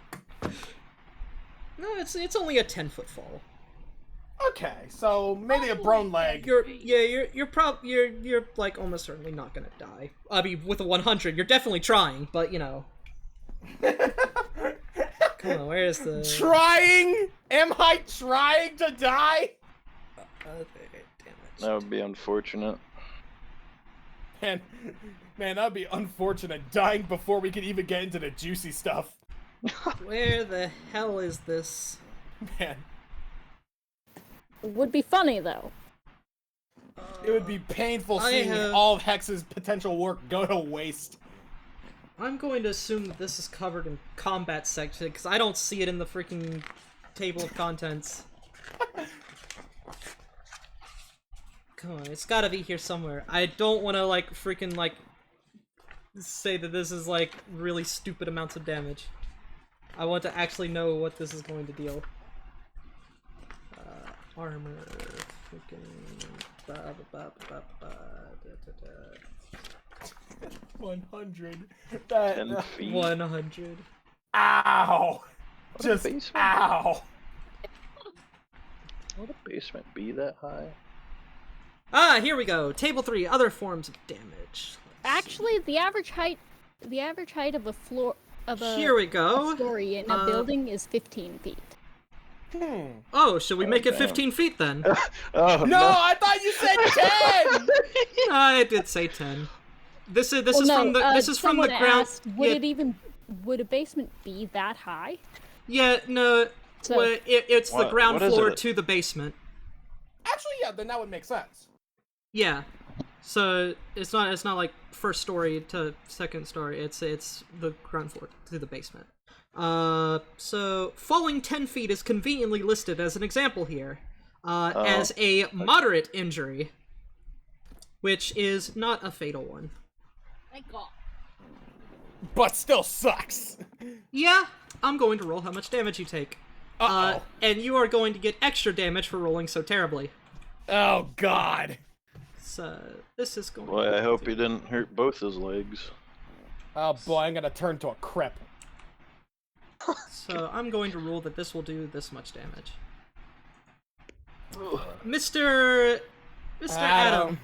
No, it's only a 10-foot fall. Okay, so maybe a broken leg. You're like almost certainly not gonna die. I mean, with a 100, you're definitely trying, but you know. Come on, where is the... Trying? Am I trying to die? That would be unfortunate. Man, that'd be unfortunate. Dying before we could even get into the juicy stuff. Where the hell is this? Man, It would be funny, though. it would be painful I seeing have- all of Hex's potential work go to waste. I'm going to assume that this is covered in combat section, because I don't see it in the freaking table of contents. Come on, it's gotta be here somewhere. I don't want to, like, freaking, like, say that this is, like, really stupid amounts of damage. I want to actually know what this is going to deal. Armor, freaking... 100. 10 feet. 100. Ow! Would a Just basement- ow! Would a basement be that high? Ah, here we go. Table 3, other forms of damage. Actually, the average height of a floor of a, Here we a go. story in a building is 15 feet. Oh, should we make it damn. 15 feet then? Oh No, I thought you said 10! I did say 10. This is Well, no, from the this is from the someone ground. asked, would a basement be that high? Yeah, no. So- Well, it's the What- ground what is floor it? to the basement. Actually, yeah, then that would make sense. Yeah. So it's not like first story to second story. It's the ground floor to the basement. So falling 10 feet is conveniently listed as an example here, as a moderate injury, which is not a fatal one. Thank God. But still sucks. Yeah, I'm going to roll how much damage you take. Uh-oh. And you are going to get extra damage for rolling so terribly. Oh, God. So this is going. Boy, I hope he didn't hurt both his legs. Oh, boy, I'm gonna turn to a crip. So I'm going to rule that this will do this much damage. Mr. Adam,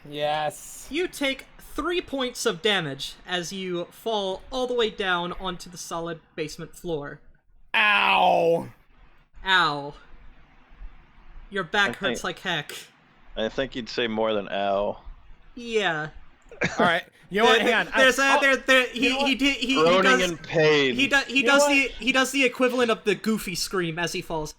Yes. you take 3 points of damage as you fall all the way down onto the solid basement floor. Ow. Ow. Your back Okay. hurts like heck. I think you'd say more than ow. Yeah. All right. You know what? Hang on. There's I- he Groaning does in pain. he You know he does the equivalent of the Goofy scream as he falls.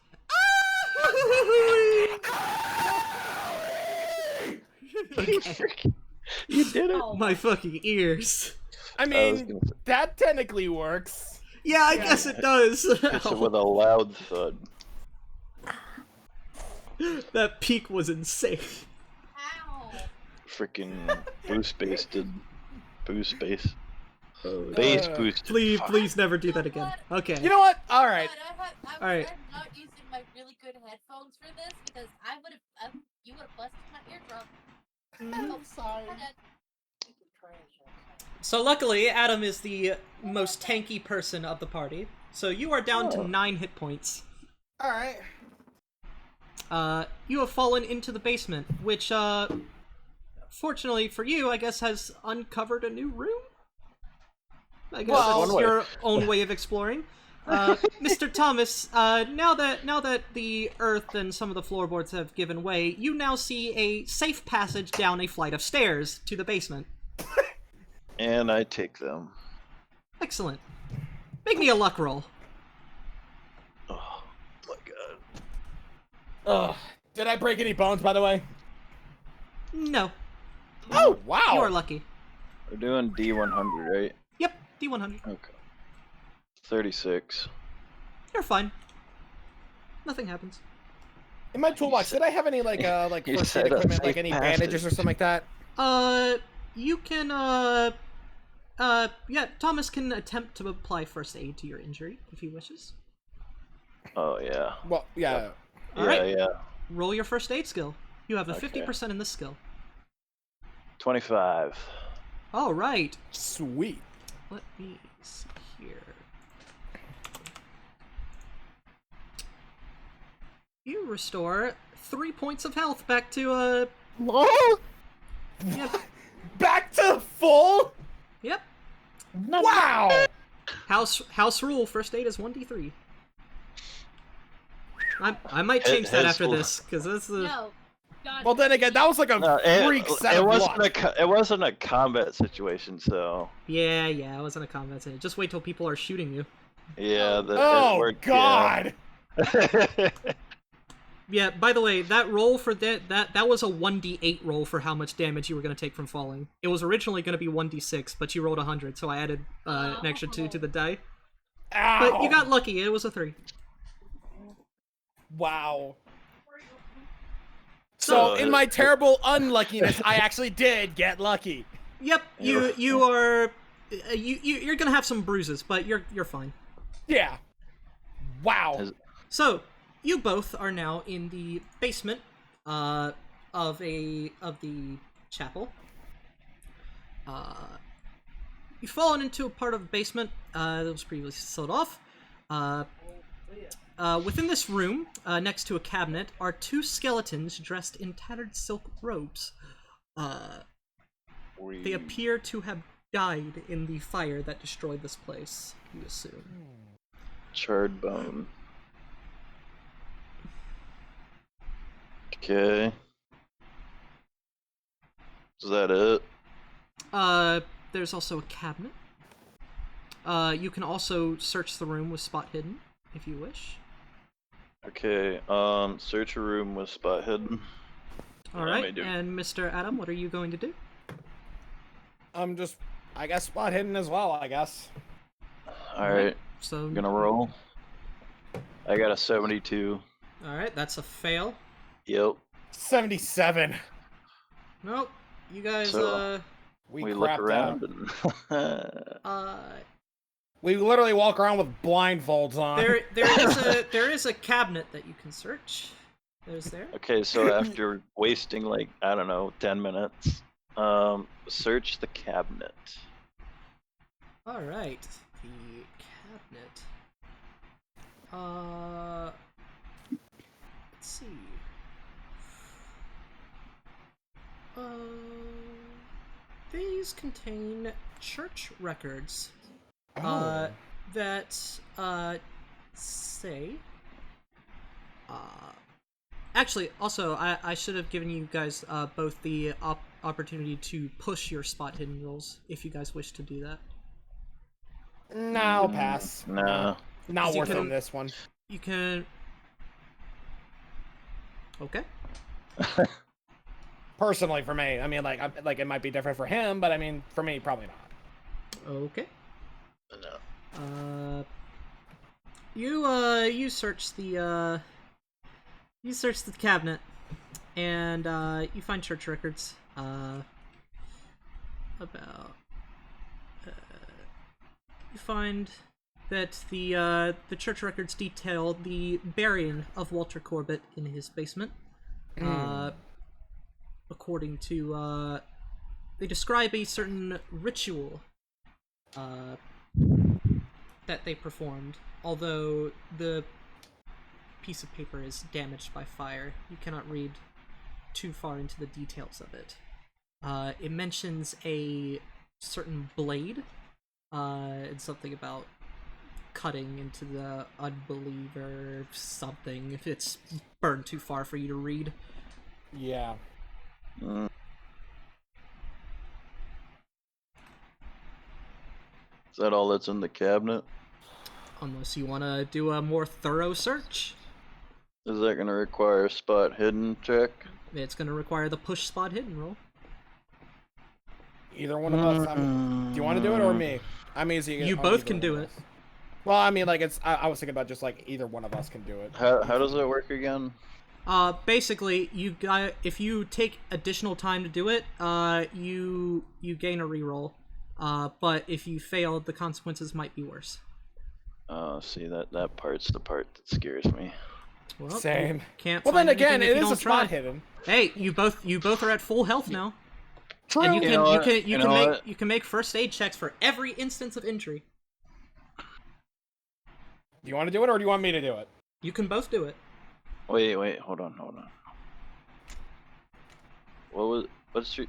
You did it. My fucking ears. I I was mean, gonna say- that technically works. Yeah, I guess it does. Hits it with a loud thud. That peak was insane. Ow. Freaking boost basted. Boost base. Base boosted. Please, Fuck. please never do that again. Okay. You know what? All right. I'm Alright. not using my really good headphones for this because I would have, you would have busted my eardrum. I'm sorry. So luckily, Adam is the most tanky person of the party. So you are down to 9 hit points. All right. You have fallen into the basement, which, fortunately for you, I guess has uncovered a new room? I guess Well, that's your own way of exploring. Mr. Thomas, now that the earth and some of the floorboards have given way, you now see a safe passage down a flight of stairs to the basement. And I take them. Excellent. Make me a luck roll. Oh my god. Ugh. Did I break any bones, by the way? No. Oh, wow. You are lucky. We're doing D100, right? Yep, D100. Okay. 36. You're fine. Nothing happens. In my toolbox, did I have any, like You first said aid a equipment, like safe any passage. bandages or something like that? You can, yeah, Thomas can attempt to apply first aid to your injury, if he wishes. Oh, yeah. Well, yeah. All right. Yeah. Roll your first aid skill. You have a Okay. 50% in this skill. 25. All right. Sweet. Let me see here. You restore 3 points of health back to, Lol. Yep. Back to full? Yep. Wow! House rule, first aid is 1d3. I might change that after His- this, because this is... No. God. Well, then again, that was like a No, freak set of luck. it wasn't a combat situation, so Yeah, it wasn't a combat scene. Just wait till people are shooting you. yeah. That Oh, worked, God! Yeah. Yeah, by the way, that roll for that was a 1d8 roll for how much damage you were going to take from falling. It was originally going to be 1d6, but you rolled 100, so I added an extra 2 to the die. Ow! But you got lucky, it was a 3. Wow. So, So, in my terrible unluckiness, I actually did get lucky. Yep, you are... You're going to have some bruises, but you're fine. Yeah. Wow. So, you both are now in the basement of the chapel. You've fallen into a part of the basement that was previously sealed off. Within this room, next to a cabinet, are 2 skeletons dressed in tattered silk robes. They appear to have died in the fire that destroyed this place, you assume. Charred bone. Okay. Is that it? There's also a cabinet. You can also search the room with spot hidden, if you wish. Okay. Search a room with spot hidden. All Let me right, do- and Mr. Adam, what are you going to do? I'm just, I guess, spot hidden as well, I guess. All right. So, I'm gonna roll. I got a 72. all right, that's a fail. Yep. 77. Nope. You guys, So- We look crapped around out. and We literally walk around with blindfolds on. there is a cabinet that you can search. There's there. okay, so after wasting like, I don't know, 10 minutes, search the cabinet. All right, the cabinet. Let's see. These contain church records. That say. Actually, also, I should have given you guys both the opportunity to push your spot hidden rolls if you guys wish to do that. No, I'll pass. Nah. Not You worth it can- on this one. You can. Okay. Personally, for me, I mean, like it might be different for him, but I mean, for me, probably not. Okay. No. You search the cabinet, and you find church records about. You find that the church records detail the burying of Walter Corbett in his basement. According to they describe a certain ritual that they performed. Although the piece of paper is damaged by fire, you cannot read too far into the details of it. It mentions a certain blade, and something about cutting into the unbeliever something, if it's burned too far for you to read. Yeah. Is that all that's in the cabinet? Unless you want to do a more thorough search. Is that going to require a spot hidden check? It's going to require the push spot hidden roll. Either one of us. Do you want to do it or me? I'm easy. You both can do it. Well, I mean, like, I was thinking about just, like, either one of us can do it. How does it work again? Basically, if you take additional time to do it, you gain a reroll. But if you fail, the consequences might be worse. See, that part's the part that scares me. Well, Same. Can't. Well, find then again, anything if it you is don't a spot try. hidden. Hey, you both are at full health now. True. And you can make first aid checks for every instance of injury. Do you want to do it, or do you want me to do it? You can both do it. Wait, hold on. What's your...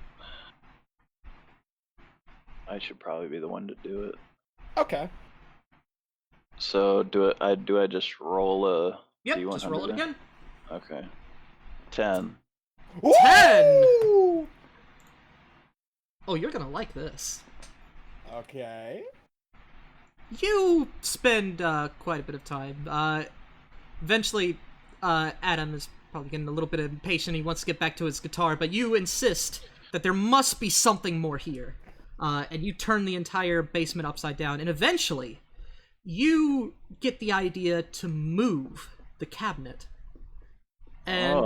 I should probably be the one to do it. Okay. So do I just roll a Yep, D100 just roll it again. Okay. 10. 10! Oh, you're gonna like this. Okay. You spend quite a bit of time. Eventually, Adam is probably getting a little bit impatient. He wants to get back to his guitar, but you insist that there must be something more here. And you turn the entire basement upside down, and eventually, you get the idea to move the cabinet. And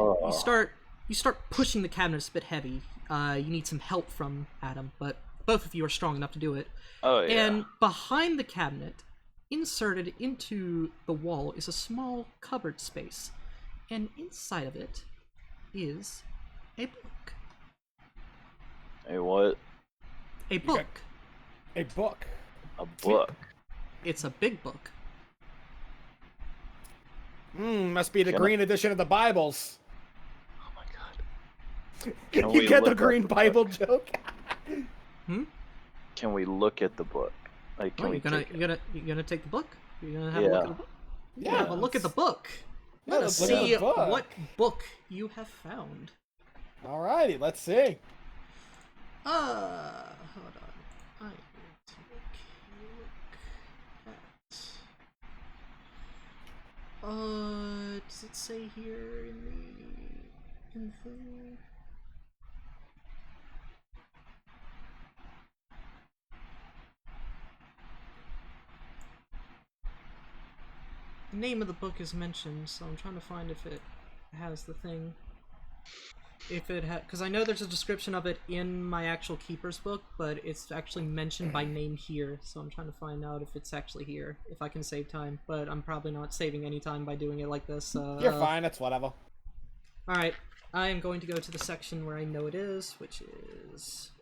you start pushing the cabinet. It's a bit heavy. You need some help from Adam, but both of you are strong enough to do it. Oh, yeah. And behind the cabinet, inserted into the wall, is a small cupboard space. And inside of it is a book. A what? A book. A book. A book. It's a big book. Must be the green edition of the Bibles. Oh my god. You get the green Bible joke? Can we look at the book? Like, can we you're gonna take the book? You're gonna have a look at the book? Yeah. Have a look at the book. Let us let's look at see the book. what book you have found. Alrighty, let's see. Hold on. I need to look at. Does it say here in the info? The name of the book is mentioned, so I'm trying to find if it has the thing. If it because I know there's a description of it in my actual Keeper's book, but it's actually mentioned by name here, so I'm trying to find out if it's actually here, if I can save time, but I'm probably not saving any time by doing it like this. You're fine, it's whatever. Alright, I am going to go to the section where I know it is, which is...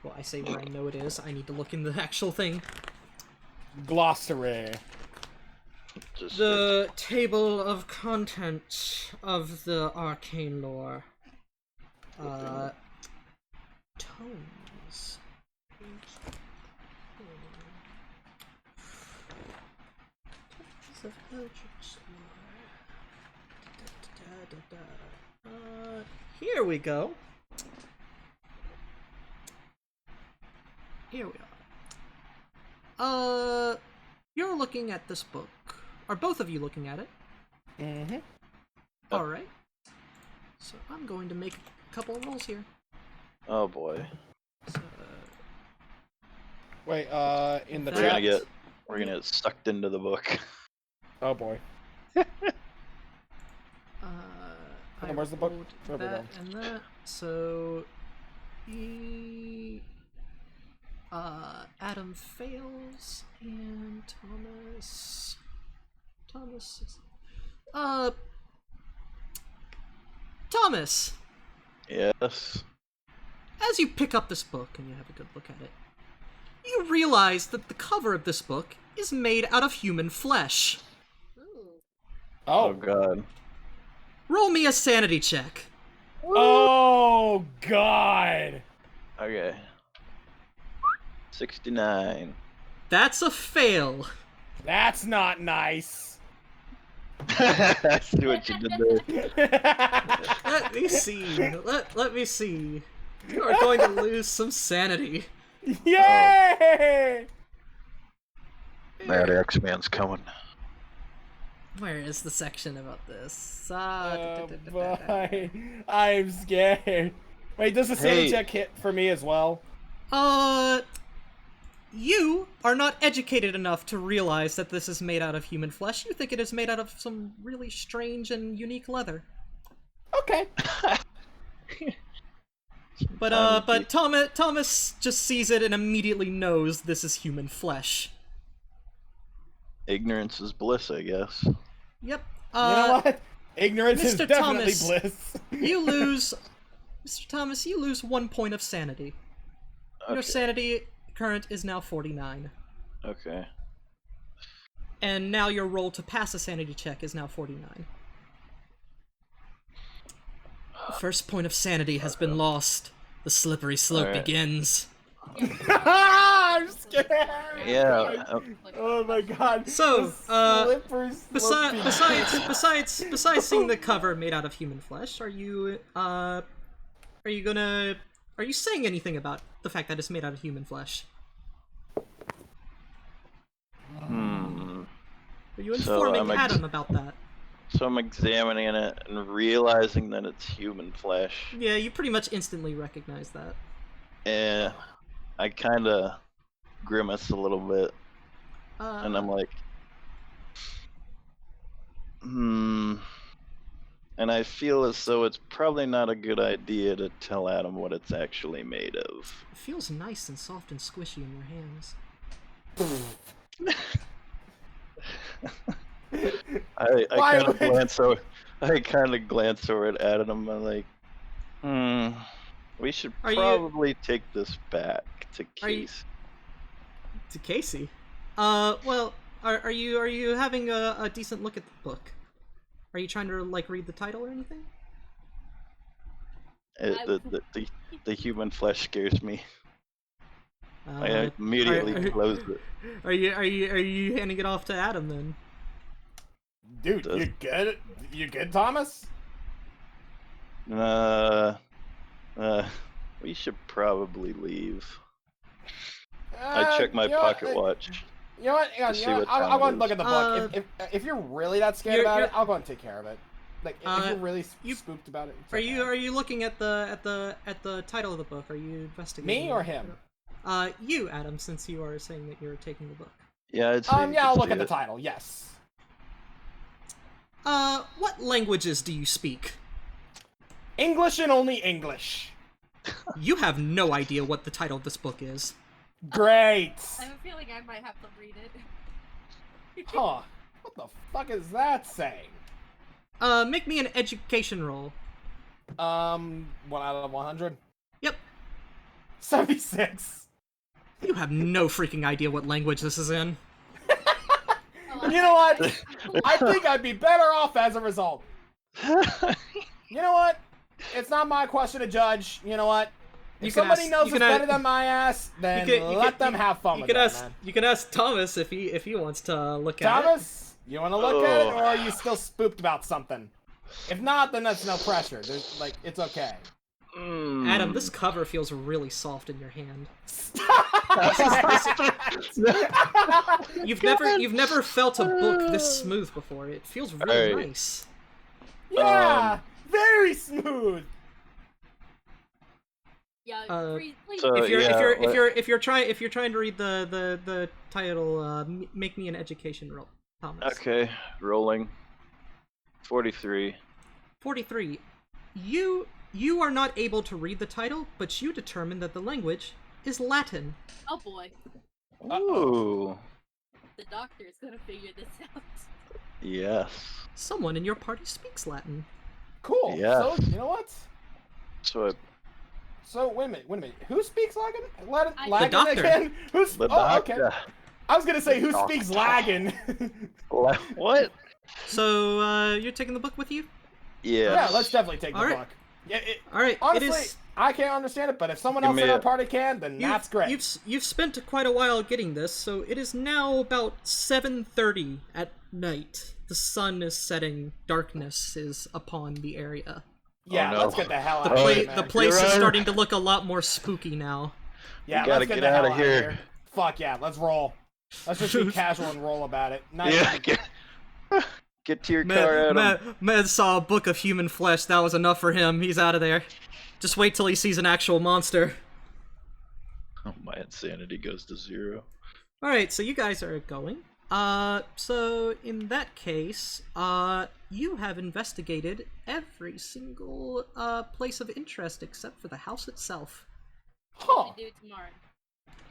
Well, I say where I know it is, I need to look in the actual thing. Glossary. The table of contents of the arcane lore. Tomes. Tomes of Eldritch lore. Here we go. Here we are. You're looking at this book. Are both of you looking at it? Mm-hmm. Alright. So I'm going to make a couple of rolls here. Oh boy. So, wait, in the We're chat. We're gonna get sucked into the book. Oh boy. Where's the book? rolled There we that and that. So Adam fails and Thomas Thomas! Yes. as you pick up this book and you have a good look at it, you realize that the cover of this book is made out of human flesh. Ooh. Oh god. Roll me a sanity check. Oh god. Okay. 69. That's a fail. That's not nice. I see what you did there. Let me see. Let me see. You are going to lose some sanity. Yay! Mad X-Man's coming. Where is the section about this? Oh boy, I'm scared. Wait, does the sanity check hit for me as well? You are not educated enough to realize that this is made out of human flesh. You think it is made out of some really strange and unique leather. Okay. But Thomas just sees it and immediately knows this is human flesh. Ignorance is bliss, I guess. Yep. You know what? Ignorance is Mr. definitely Thomas, bliss. Mr. Thomas, you lose 1 point of sanity. Your sanity current is now 49. Okay. And now your roll to pass a sanity check is now 49. The first point of sanity has been lost. The slippery slope begins. I'm scared. Yeah. Oh my god. So, besides besides seeing the cover made out of human flesh, are you saying anything about the fact that it's made out of human flesh? Are you informing Adam about that? So I'm examining it and realizing that it's human flesh. Yeah, you pretty much instantly recognize that. And I kind of grimace a little bit. And I'm like, And I feel as though it's probably not a good idea to tell Adam what it's actually made of. It feels nice and soft and squishy in your hands. I kind of glance over. I kind of glance over at Adam. I'm like, we should probably take this back to Casey. To Casey? Well, are you having a decent look at the book? Are you trying to like read the title or anything? The human flesh scares me. I immediately closed it. Are you handing it off to Adam then? Dude, you good? You good, Thomas? We should probably leave. I check my pocket watch. You know what? I'll go and look at the book. If you're really that scared about it, I'll go and take care of it. Like if you're really spooked about it. Are you looking at the title of the book? Are you investigating? Me or him? You, Adam, since you are saying that you're taking the book. Yeah, I'd say yeah, I'll look at the title. Yes. What languages do you speak? English and only English. You have no idea what the title of this book is. Great. I have a feeling I might have to read it. Huh. What the fuck is that saying? Make me an education roll. 1 out of 100? Yep. 76. You You have no freaking idea what language this is in. You know what? I think I'd be better off as a result. You know what? It's not my question to judge. You know what? If somebody knows it's better than my ass, then let them have fun with it, man. You can ask Thomas if he wants to look at it. Thomas, you want to look at it, or are you still spooked about something? If not, then that's no pressure. There's it's okay. Adam, this cover feels really soft in your hand. You've never felt a book this smooth before. It feels really nice. Yeah, very smooth. Yeah, please. So, if you're trying to read the title, make me an education roll, Thomas. Okay, rolling. 43. 43. You are not able to read the title, but you determine that the language is Latin. Oh boy. Ooh. The doctor is gonna figure this out. Yes. Someone in your party speaks Latin. Cool. Yeah. So, you know what? So I So wait a minute. Who speaks Latin? The doctor. Again? Who's? The Oh, okay. doctor. I was gonna say who Doctor. speaks Latin. What? So, you're taking the book with you? Yeah. Yeah, let's definitely take the Alright. book. Yeah, Alright, honestly, it is... I can't understand it, but if someone Give else me in our a- party can, then that's great. You've spent quite a while getting this, so it is now about 7:30 at night. The sun is setting, darkness is upon the area. Yeah, Oh, no. let's get the hell The, out of pla- here, man. the place is You're right. starting to look a lot more spooky now. Yeah, We gotta let's get the hell outta here. Fuck yeah, let's roll. Let's just be casual and roll about it. Nice. Yeah. Get to your car, Adam. Med saw a book of human flesh, that was enough for him, he's out of there. Just wait till he sees an actual monster. Oh, my insanity goes to 0. Alright, so you guys are going. So in that case, you have investigated every single, place of interest except for the house itself. Huh. We do it tomorrow.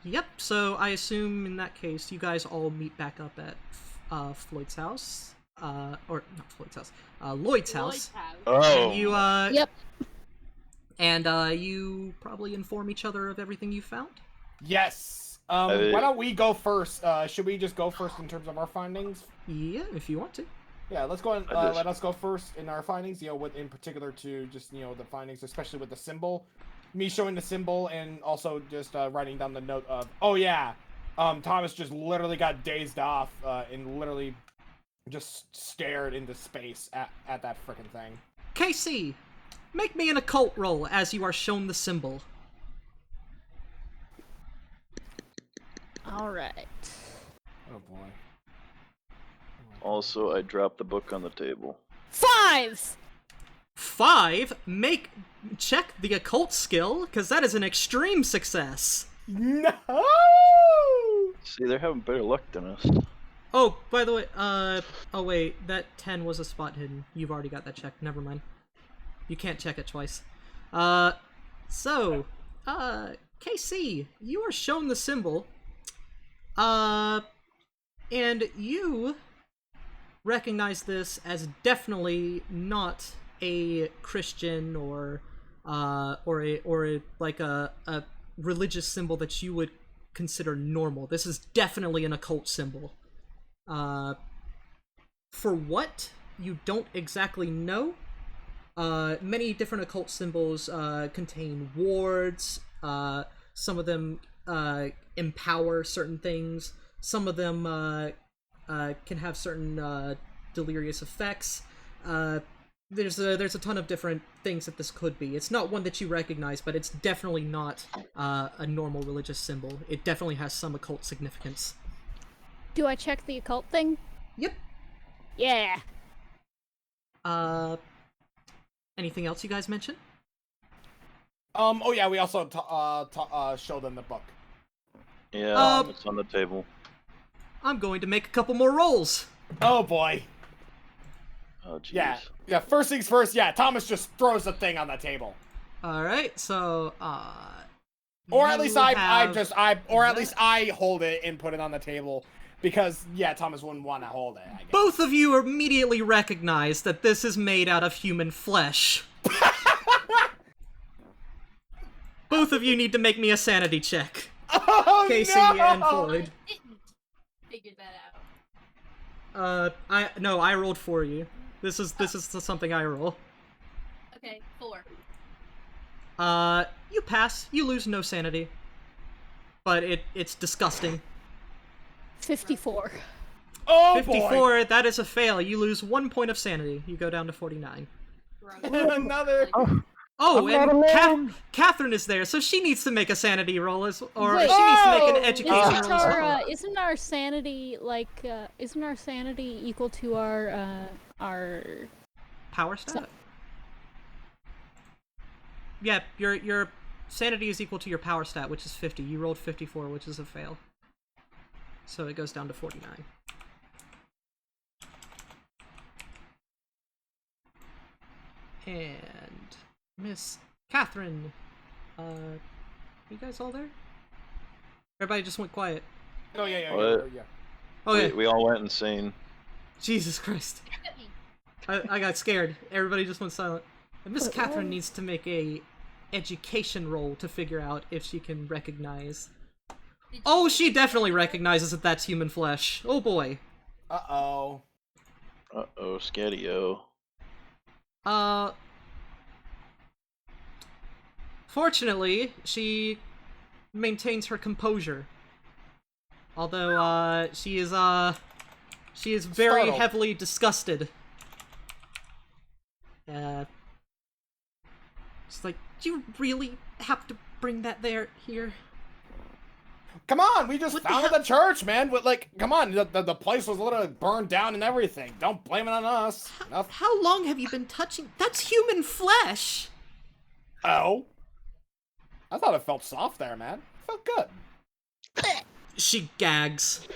Yep, so I assume in that case you guys all meet back up at, Floyd's house. Or, not Floyd's house, Lloyd's house. Oh. And you, Yep. And, you probably inform each other of everything you found? Yes. Why don't we go first? Should we just go first in terms of our findings? Yeah, if you want to. Yeah, let's go and I just- let us go first in our findings. With in particular to just the findings, especially with the symbol. Me showing the symbol and also just writing down the note of, oh yeah, Thomas just literally got dazed off and literally just stared into space at that frickin' thing. KC, make me an occult roll as you are shown the symbol. Alright. Oh boy. Also, I dropped the book on the table. 5! 5, check the occult skill, because that is an extreme success. No! See, they're having better luck than us. Oh, by the way, oh wait, that 10 was a spot hidden. You've already got that checked, never mind. You can't check it twice. KC, you are shown the symbol, and you recognize this as definitely not a Christian or a religious symbol that you would consider normal. This is definitely an occult symbol. For what? You don't exactly know. Many different occult symbols contain wards. Some of them empower certain things. Some of them can have certain delirious effects. There's a ton of different things that this could be. It's not one that you recognize, but it's definitely not a normal religious symbol. It definitely has some occult significance. Do I check the occult thing? Yep. Yeah. Anything else you guys mention? Oh yeah, we also showed them the book. Yeah, it's on the table. I'm going to make a couple more rolls. Oh boy. Oh, jeez. Yeah. First things first. Yeah, Thomas just throws the thing on the table. All right, so Or at you least have- I hold it and put it on the table because Thomas wouldn't want to hold it. I guess. Both of you immediately recognize that this is made out of human flesh. Both of you need to make me a sanity check. Oh, Casey no! and Floyd. I didn't figure that out. I rolled for you. This is something I roll. Okay, 4. You pass. You lose no sanity. But it's disgusting. 54. Oh 54, boy! that is a fail. You lose 1 point of sanity. You go down to 49. Another. Oh, I'm and not alone. Catherine is there, so she needs to make a sanity roll she Wait. needs to make an Oh! education roll as well. Isn't our sanity isn't our sanity equal to our Power stat? Yeah, your sanity is equal to your power stat, which is 50. You rolled 54, which is a fail. So it goes down to 49. And Miss Catherine, you guys all there? Everybody just went quiet. Oh yeah. What? Okay, We all went insane. Jesus Christ. I got scared. Everybody just went silent. And Miss Catherine needs to make a education roll to figure out if she can recognize. Did Oh, you- she definitely recognizes that that's human flesh. Oh boy. Uh-oh. Uh-oh, Scadio. Fortunately, she maintains her composure. Although, she is very Startled. heavily disgusted. She's like, do you really have to bring that here? Come on, we just What the founded hell? the church, man. Come on, the place was literally burned down and everything. Don't blame it on us. How long have you been touching? That's human flesh! Oh. I thought it felt soft there, man. It felt good. She gags.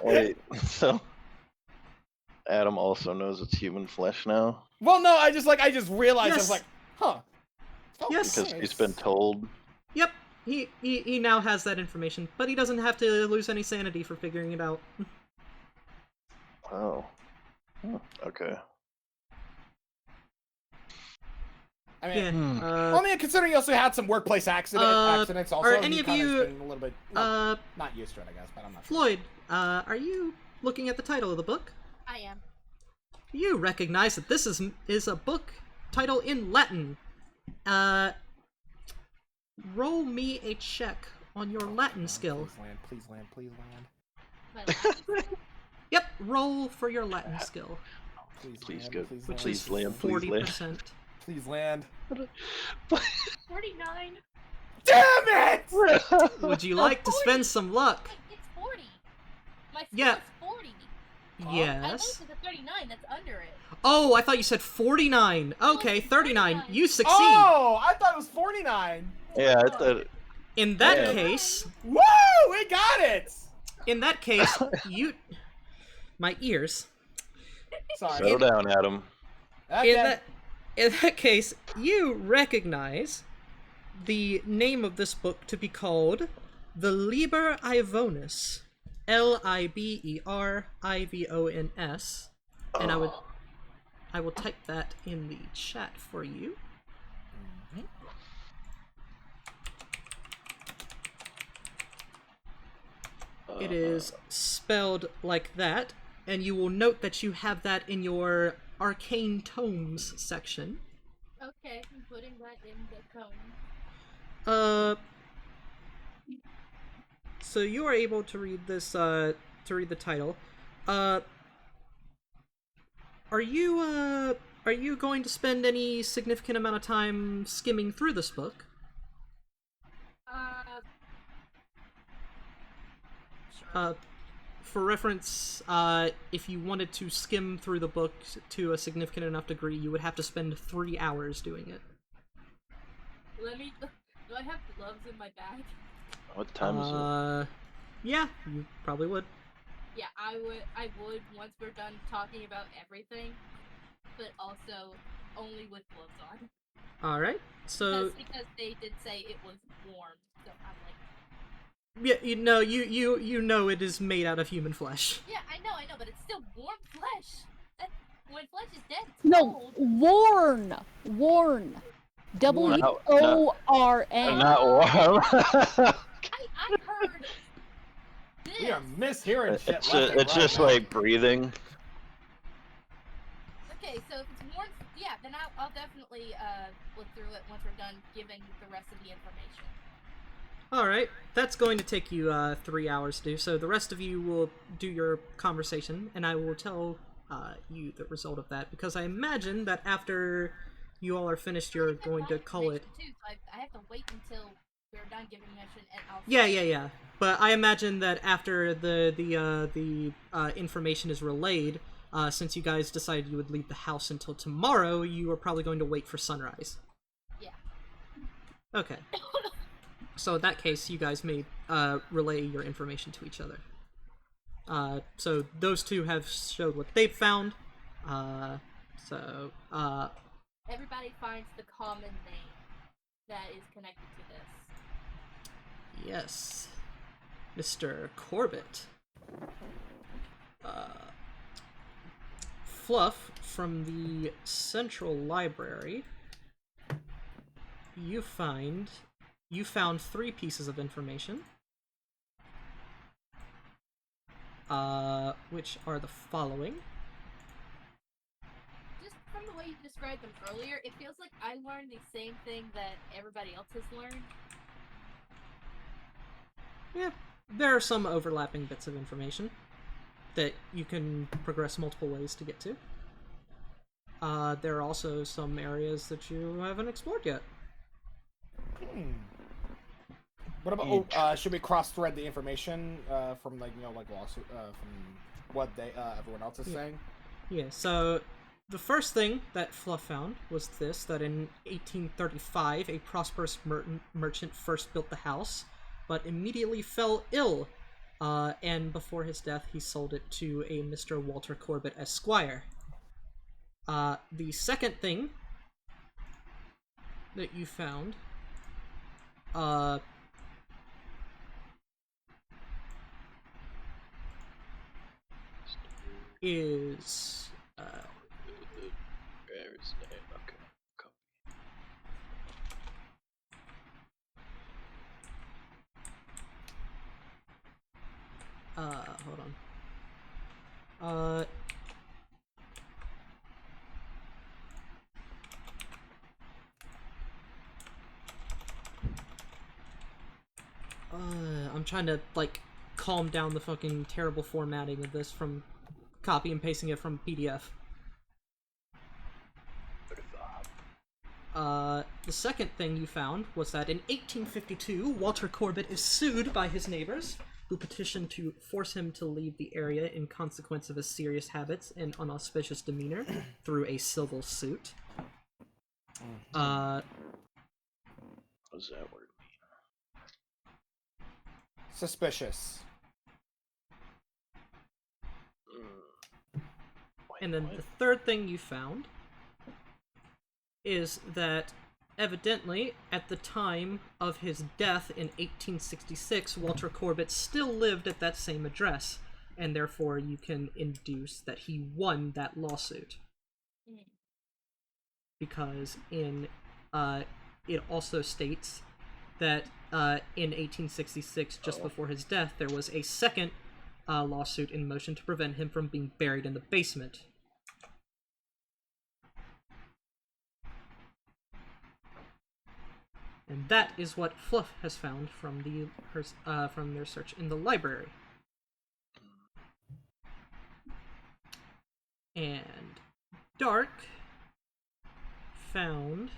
Wait, so Adam also knows it's human flesh now? Well, no, I just realized, I was Yes. like, huh. Felt Yes. Because nice. he's been told. Yep, he now has that information, but he doesn't have to lose any sanity for figuring it out. Oh. Okay. I mean, Yeah. well, I mean, considering you also had some workplace accidents also, are any he of kinda you, has been a little bit, not used to it, I guess, but I'm not sure. Floyd, are you looking at the title of the book? I am. You recognize that this is a book title in Latin. Roll me a check on your Latin skill. Please land. My last Yep, roll for your Latin skill, Please land, go. please which land, is Please land, please land. 40%. please land. 49. Damn it! Would you like to spend some luck? Wait, it's 40. My skill Yeah. is 40. I Yes. went with a 39. That's under it. Oh, I thought you said 49. Okay, 39. You succeed. Oh, I thought it was 49. Yeah, I thought. In that Yeah. case, Woo! We got it! you... My ears. Sorry. Settle down, Adam. Okay. In that case, you recognize the name of this book to be called The Liber Ivonus. Liber-Ivons. And I will type that in the chat for you. It is spelled like that, and you will note that you have that in your Arcane Tomes section. Okay, I'm putting that in the cone. So you are able to read this, to read the title. Are you going to spend any significant amount of time skimming through this book? Sure. For reference, if you wanted to skim through the book to a significant enough degree, you would have to spend 3 hours doing it. Do I have gloves in my bag? What time is it? Yeah, you probably would. Yeah, I would once we're done talking about everything, but also only with gloves on. Alright, so... Because they did say it was warm, so I'm like... Yeah, you know it is made out of human flesh. Yeah, I know, but it's still warm flesh. When flesh is dead, it's No, cold. warn. W-O-R-N. Not warm. I heard this. We are mishearing shit. It's left and it's right just now. like breathing. Okay, so if it's warm, yeah, then I'll definitely look through it once we're done giving the rest of the information. Alright, that's going to take you 3 hours to do, so the rest of you will do your conversation, and I will tell you the result of that, because I imagine that after you all are finished, you're going to call it... Too, so I have to wait until we're done giving information, and I'll... Yeah. But I imagine that after the information is relayed, since you guys decided you would leave the house until tomorrow, you are probably going to wait for sunrise. Yeah. Okay. So in that case, you guys may relay your information to each other. So those two have showed what they've found. Everybody finds the common name that is connected to this. Yes, Mr. Corbett. Fluff from the Central Library. you found 3 pieces of information, which are the following. Just from the way you described them earlier, it feels like I learned the same thing that everybody else has learned. Yeah, there are some overlapping bits of information that you can progress multiple ways to get to. There are also some areas that you haven't explored yet. What about? Should we cross-thread the information from like lawsuit from what everyone else is saying? Yeah. So the first thing that Fluff found was this: that in 1835, a prosperous merchant first built the house, but immediately fell ill, and before his death, he sold it to a Mr. Walter Corbett Esquire. The second thing that you found is Where is it? Okay. Copy. Hold on. I'm trying to, like, calm down the fucking terrible formatting of this from copy and pasting it from PDF. The second thing you found was that in 1852, Walter Corbett is sued by his neighbors, who petitioned to force him to leave the area in consequence of his serious habits and unauspicious demeanor through a civil suit. What does that word mean? Suspicious. And then the third thing you found is that evidently, at the time of his death in 1866, Walter Corbett still lived at that same address, and therefore you can induce that he won that lawsuit. Because it also states that in 1866, just before his death, there was a second lawsuit in motion to prevent him from being buried in the basement. And that is what Fluff has found from their search in the library. And Dark found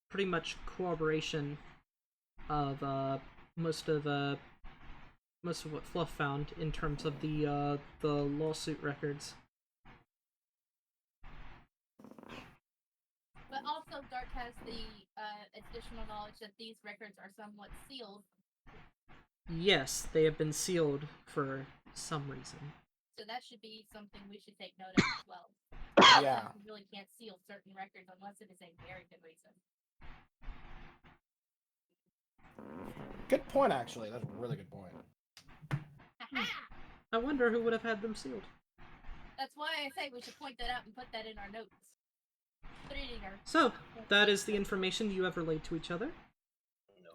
pretty much corroboration of most of what Fluff found in terms of the lawsuit records. But also, Dark has the additional knowledge that these records are somewhat sealed. Yes, they have been sealed for some reason. So that should be something we should take note of as well. Yeah. You really can't seal certain records unless it is a very good reason. Good point, actually. That's a really good point. I wonder who would have had them sealed. That's why I say we should point that out and put that in our notes. Put it in our... So, that is the information you have relayed to each other.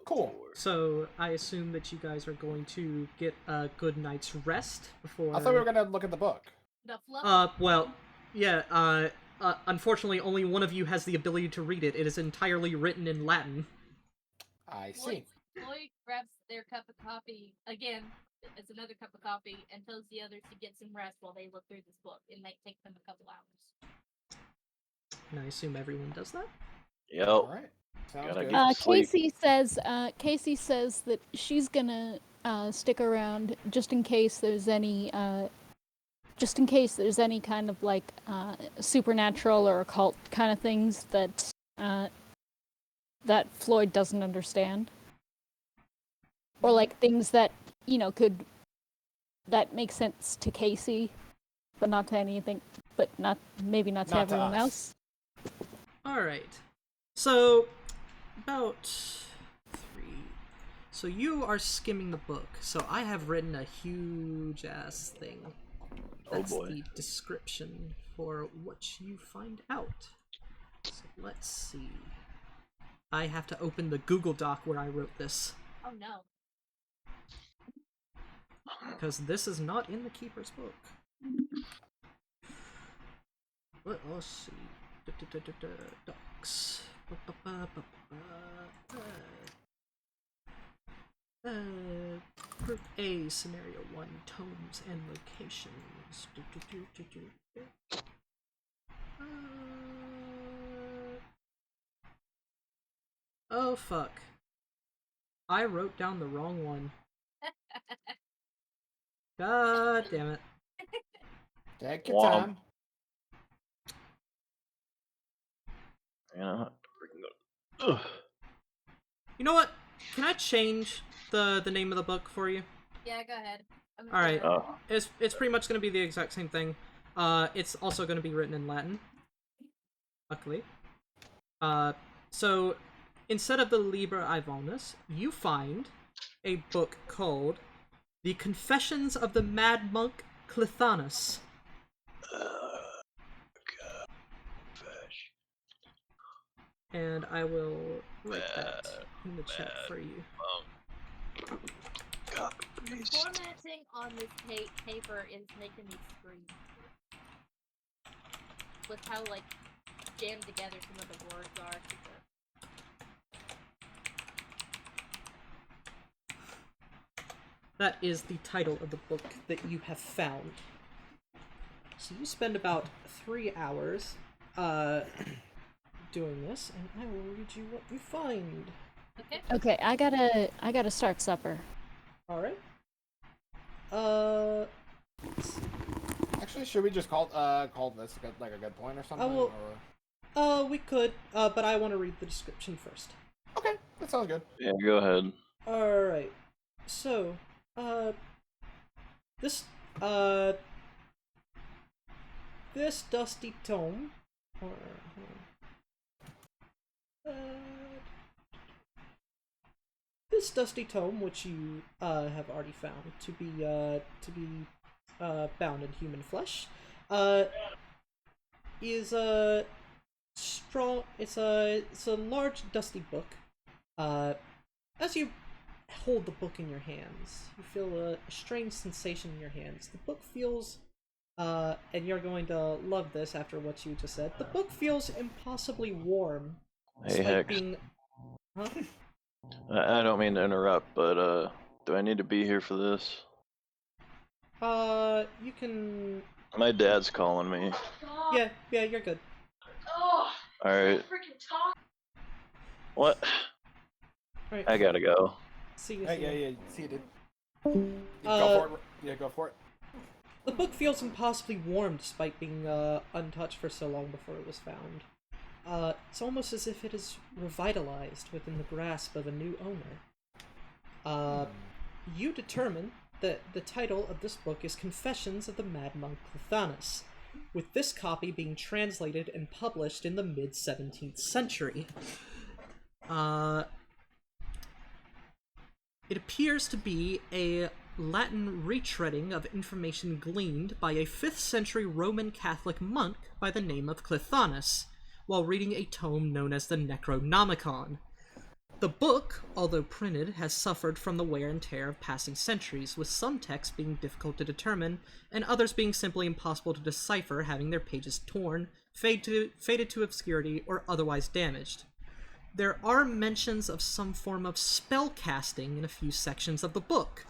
Cool. So, I assume that you guys are going to get a good night's rest before... I thought we were gonna look at the book. The Fluff? Well, yeah, unfortunately only one of you has the ability to read it. It is entirely written in Latin. I see. Floyd grabs their cup of coffee, again, it's another cup of coffee, and tells the others to get some rest while they look through this book. It might take them a couple hours. And I assume everyone does that? Yep. All right. Sounds Gotta good. get sleep. Casey says that she's gonna stick around just in case there's any kind of like supernatural or occult kind of things that that Floyd doesn't understand, or like things that that make sense to Casey, but not to anything, but maybe not to everyone else. Alright. So, about 3. So you are skimming the book. So I have written a huge ass thing. That's Oh boy. the description for what you find out. So let's see. I have to open the Google Doc where I wrote this. Oh no. Because this is not in the Keeper's book. Let's see. Docs. Group A, Scenario 1, Tomes and Locations. Oh, fuck. I wrote down the wrong one. God damn it. Take your time. Yeah. You know what? Can I change the name of the book for you? Yeah, go ahead. All right. Oh. It's pretty much going to be the exact same thing. It's also going to be written in Latin. Luckily. So instead of the Liber Ivonus, you find a book called The Confessions of the Mad Monk Clythanus. And I will write that in the chat for you. Copy The paste. formatting on this paper is making me scream. With how, like, jammed together some of the words are. That is the title of the book that you have found. So you spend about 3 hours doing this, and I will read you what you find. Okay. Okay, I gotta start supper. All right. Actually, should we just call this like a good point or something? will- Or... We could, but I want to read the description first. Okay, that sounds good. Yeah, go ahead. All right. So, this dusty tome, or this dusty tome, which you have already found to be bound in human flesh, is a strong. It's a large dusty book. As you hold the book in your hands, you feel a strange sensation in your hands. The book feels, and you're going to love this after what you just said. The book feels impossibly warm, Hey, despite Hex. being. Huh? I don't mean to interrupt, but do I need to be here for this? You can. My dad's calling me. Yeah, you're good. All right. What? All right. I gotta go. See you. Yeah. See you, dude. Uh, Go for it. Yeah, go for it. The book feels impossibly warm despite being untouched for so long before it was found. It's almost as if it is revitalized within the grasp of a new owner. You determine that the title of this book is Confessions of the Mad Monk Clythanus, with this copy being translated and published in the mid-17th century. It appears to be a Latin retreading of information gleaned by a 5th century Roman Catholic monk by the name of Clythanus, while reading a tome known as the Necronomicon. The book, although printed, has suffered from the wear and tear of passing centuries, with some texts being difficult to determine, and others being simply impossible to decipher, having their pages torn, faded to obscurity, or otherwise damaged. There are mentions of some form of spell casting in a few sections of the book.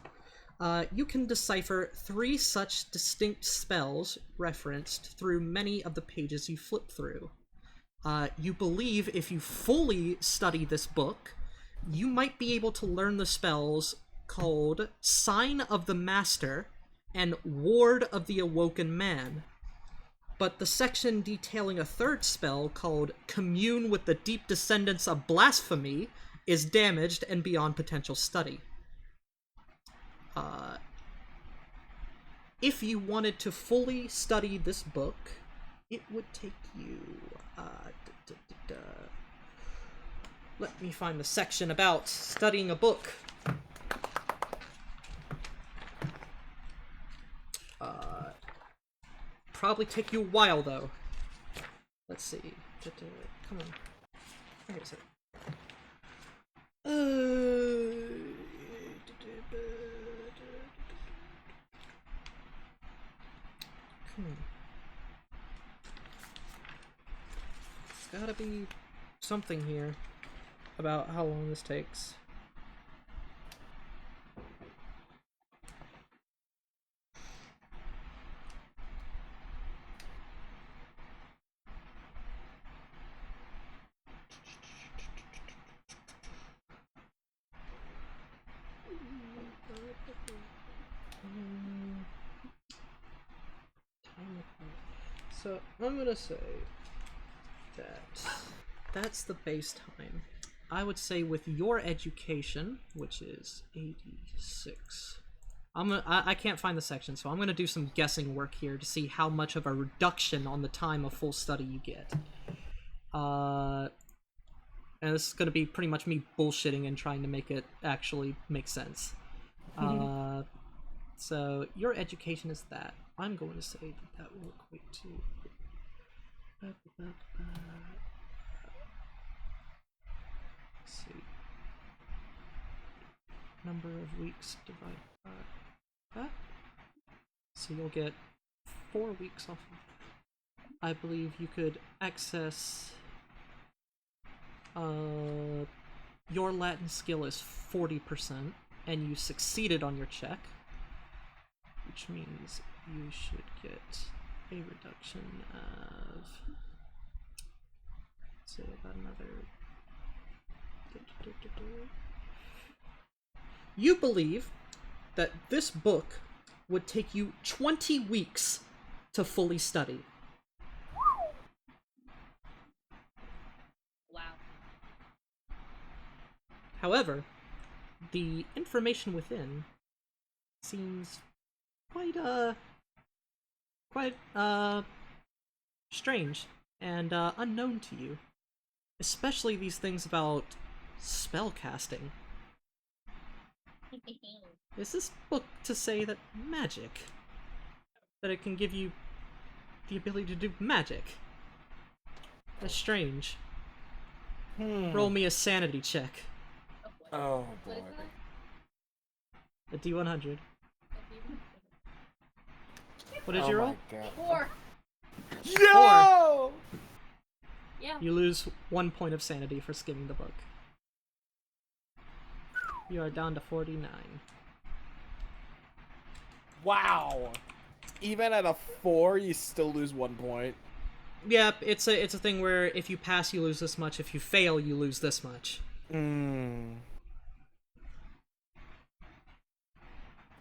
You can decipher 3 such distinct spells referenced through many of the pages you flip through. You believe if you fully study this book, you might be able to learn the spells called Sign of the Master and Ward of the Awoken Man. But the section detailing a 3rd spell called Commune with the Deep Descendants of Blasphemy is damaged and beyond potential study. If you wanted to fully study this book, it would take you... Let me find the section about studying a book. Probably take you a while, though. Let's see. Come on. Where is it? Come on. There's gotta be something here about how long this takes. So I'm gonna say that that's the base time. I would say with your education, which is 86. I can't find the section, so I'm gonna do some guessing work here to see how much of a reduction on the time of full study you get. And this is gonna be pretty much me bullshitting and trying to make it actually make sense. So your education is that. I'm going to say that that will equate to... Let's see. Number of weeks divided by that. So you'll get 4 weeks off of that. I believe you could access... your Latin skill is 40%, and you succeeded on your check. Which means you should get a reduction of, say, about another... You believe that this book would take you 20 weeks to fully study. Wow. However, the information within seems quite strange and unknown to you. Especially these things about spell casting. Is this book to say that magic? That it can give you the ability to do magic? That's strange. Roll me a sanity check. Oh What boy. is that? A D100. What did Oh you my roll? God. 4. Yo! Yeah. You lose 1 point of sanity for skimming the book. You are down to 49. Wow. Even at a 4, you still lose 1 point. Yep, it's a thing where if you pass, you lose this much. If you fail, you lose this much. Damn.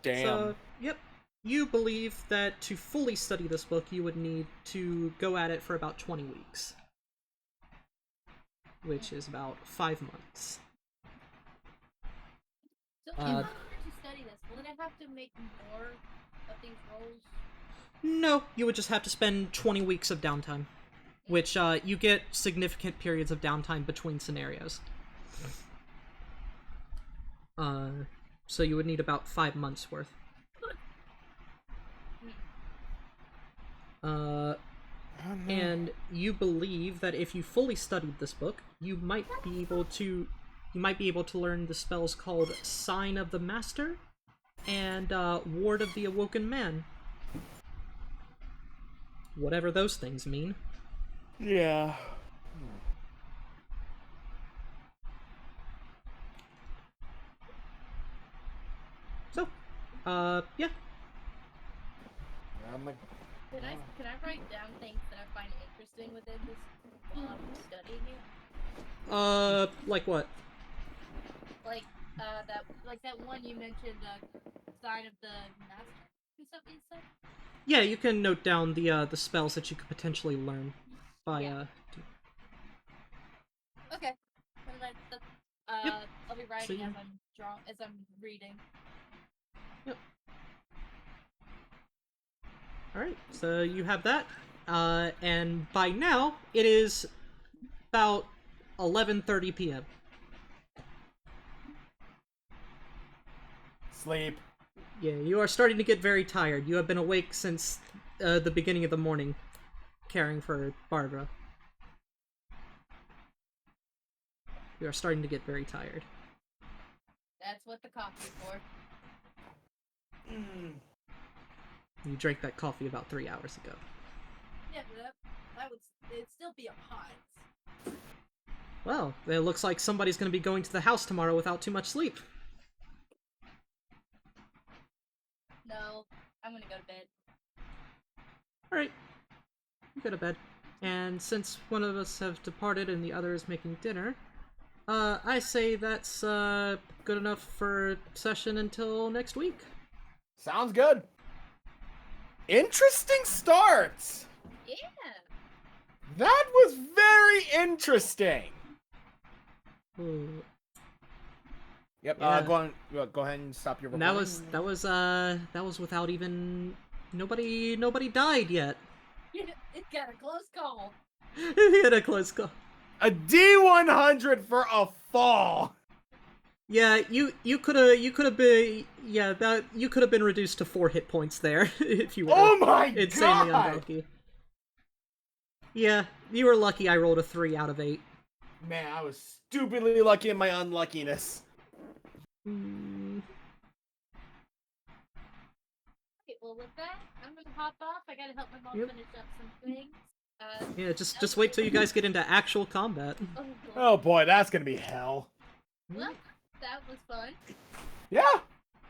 So, yep. You believe that to fully study this book, you would need to go at it for about 20 weeks. Which is about 5 months. So if I were to study this, wouldn't I have to make more of these rolls? No, you would just have to spend 20 weeks of downtime. Which, you get significant periods of downtime between scenarios. So you would need about 5 months worth. And you believe that if you fully studied this book, you might be able to learn the spells called Sign of the Master and Ward of the Awoken Man. Whatever those things mean. Yeah. So, yeah. I'm like, Can I write down things that I find interesting within this while I'm studying it? Like what? Like that one you mentioned, Sign of the Master. Is that what you said? Yeah, you can note down the spells that you could potentially learn by Yeah. Okay. And that's Yep. I'll be writing So as I'm reading. Yep. Alright, so you have that. And by now, it is about 11:30 p.m. sleep. Yeah, you are starting to get very tired. You have been awake since the beginning of the morning, caring for Barbara. You are starting to get very tired. That's what the coffee's for. You drank that coffee about 3 hours ago. Yeah, but it'd still be a pot. Well, it looks like somebody's going to be going to the house tomorrow without too much sleep. No, I'm gonna go to bed. Alright. You go to bed. And since one of us have departed and the other is making dinner, I say that's good enough for session until next week. Sounds good. Interesting start. Yeah. That was very interesting. Ooh. Yep. Yeah. Go ahead and stop your And recording. that was without even nobody died yet. It got a close call. He had a close call. A D100 for a fall. Yeah, you could have been reduced to 4 hit points there if you were Oh my insanely god! unlucky. Yeah, you were lucky I rolled a 3 out of 8. Man, I was stupidly lucky in my unluckiness. Mm. Okay, well with that, I'm gonna hop off. I gotta help my mom Yep. finish up some things. Yeah, just wait till you guys get into actual combat. Oh, boy. Oh boy, that's gonna be hell. Well, that was fun. Yeah.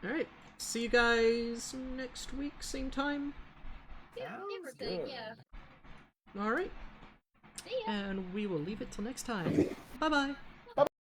Alright, see you guys next week, same time. Yeah, Sounds everything, good. yeah. Alright, See ya. and we will leave it till next time. Bye-bye.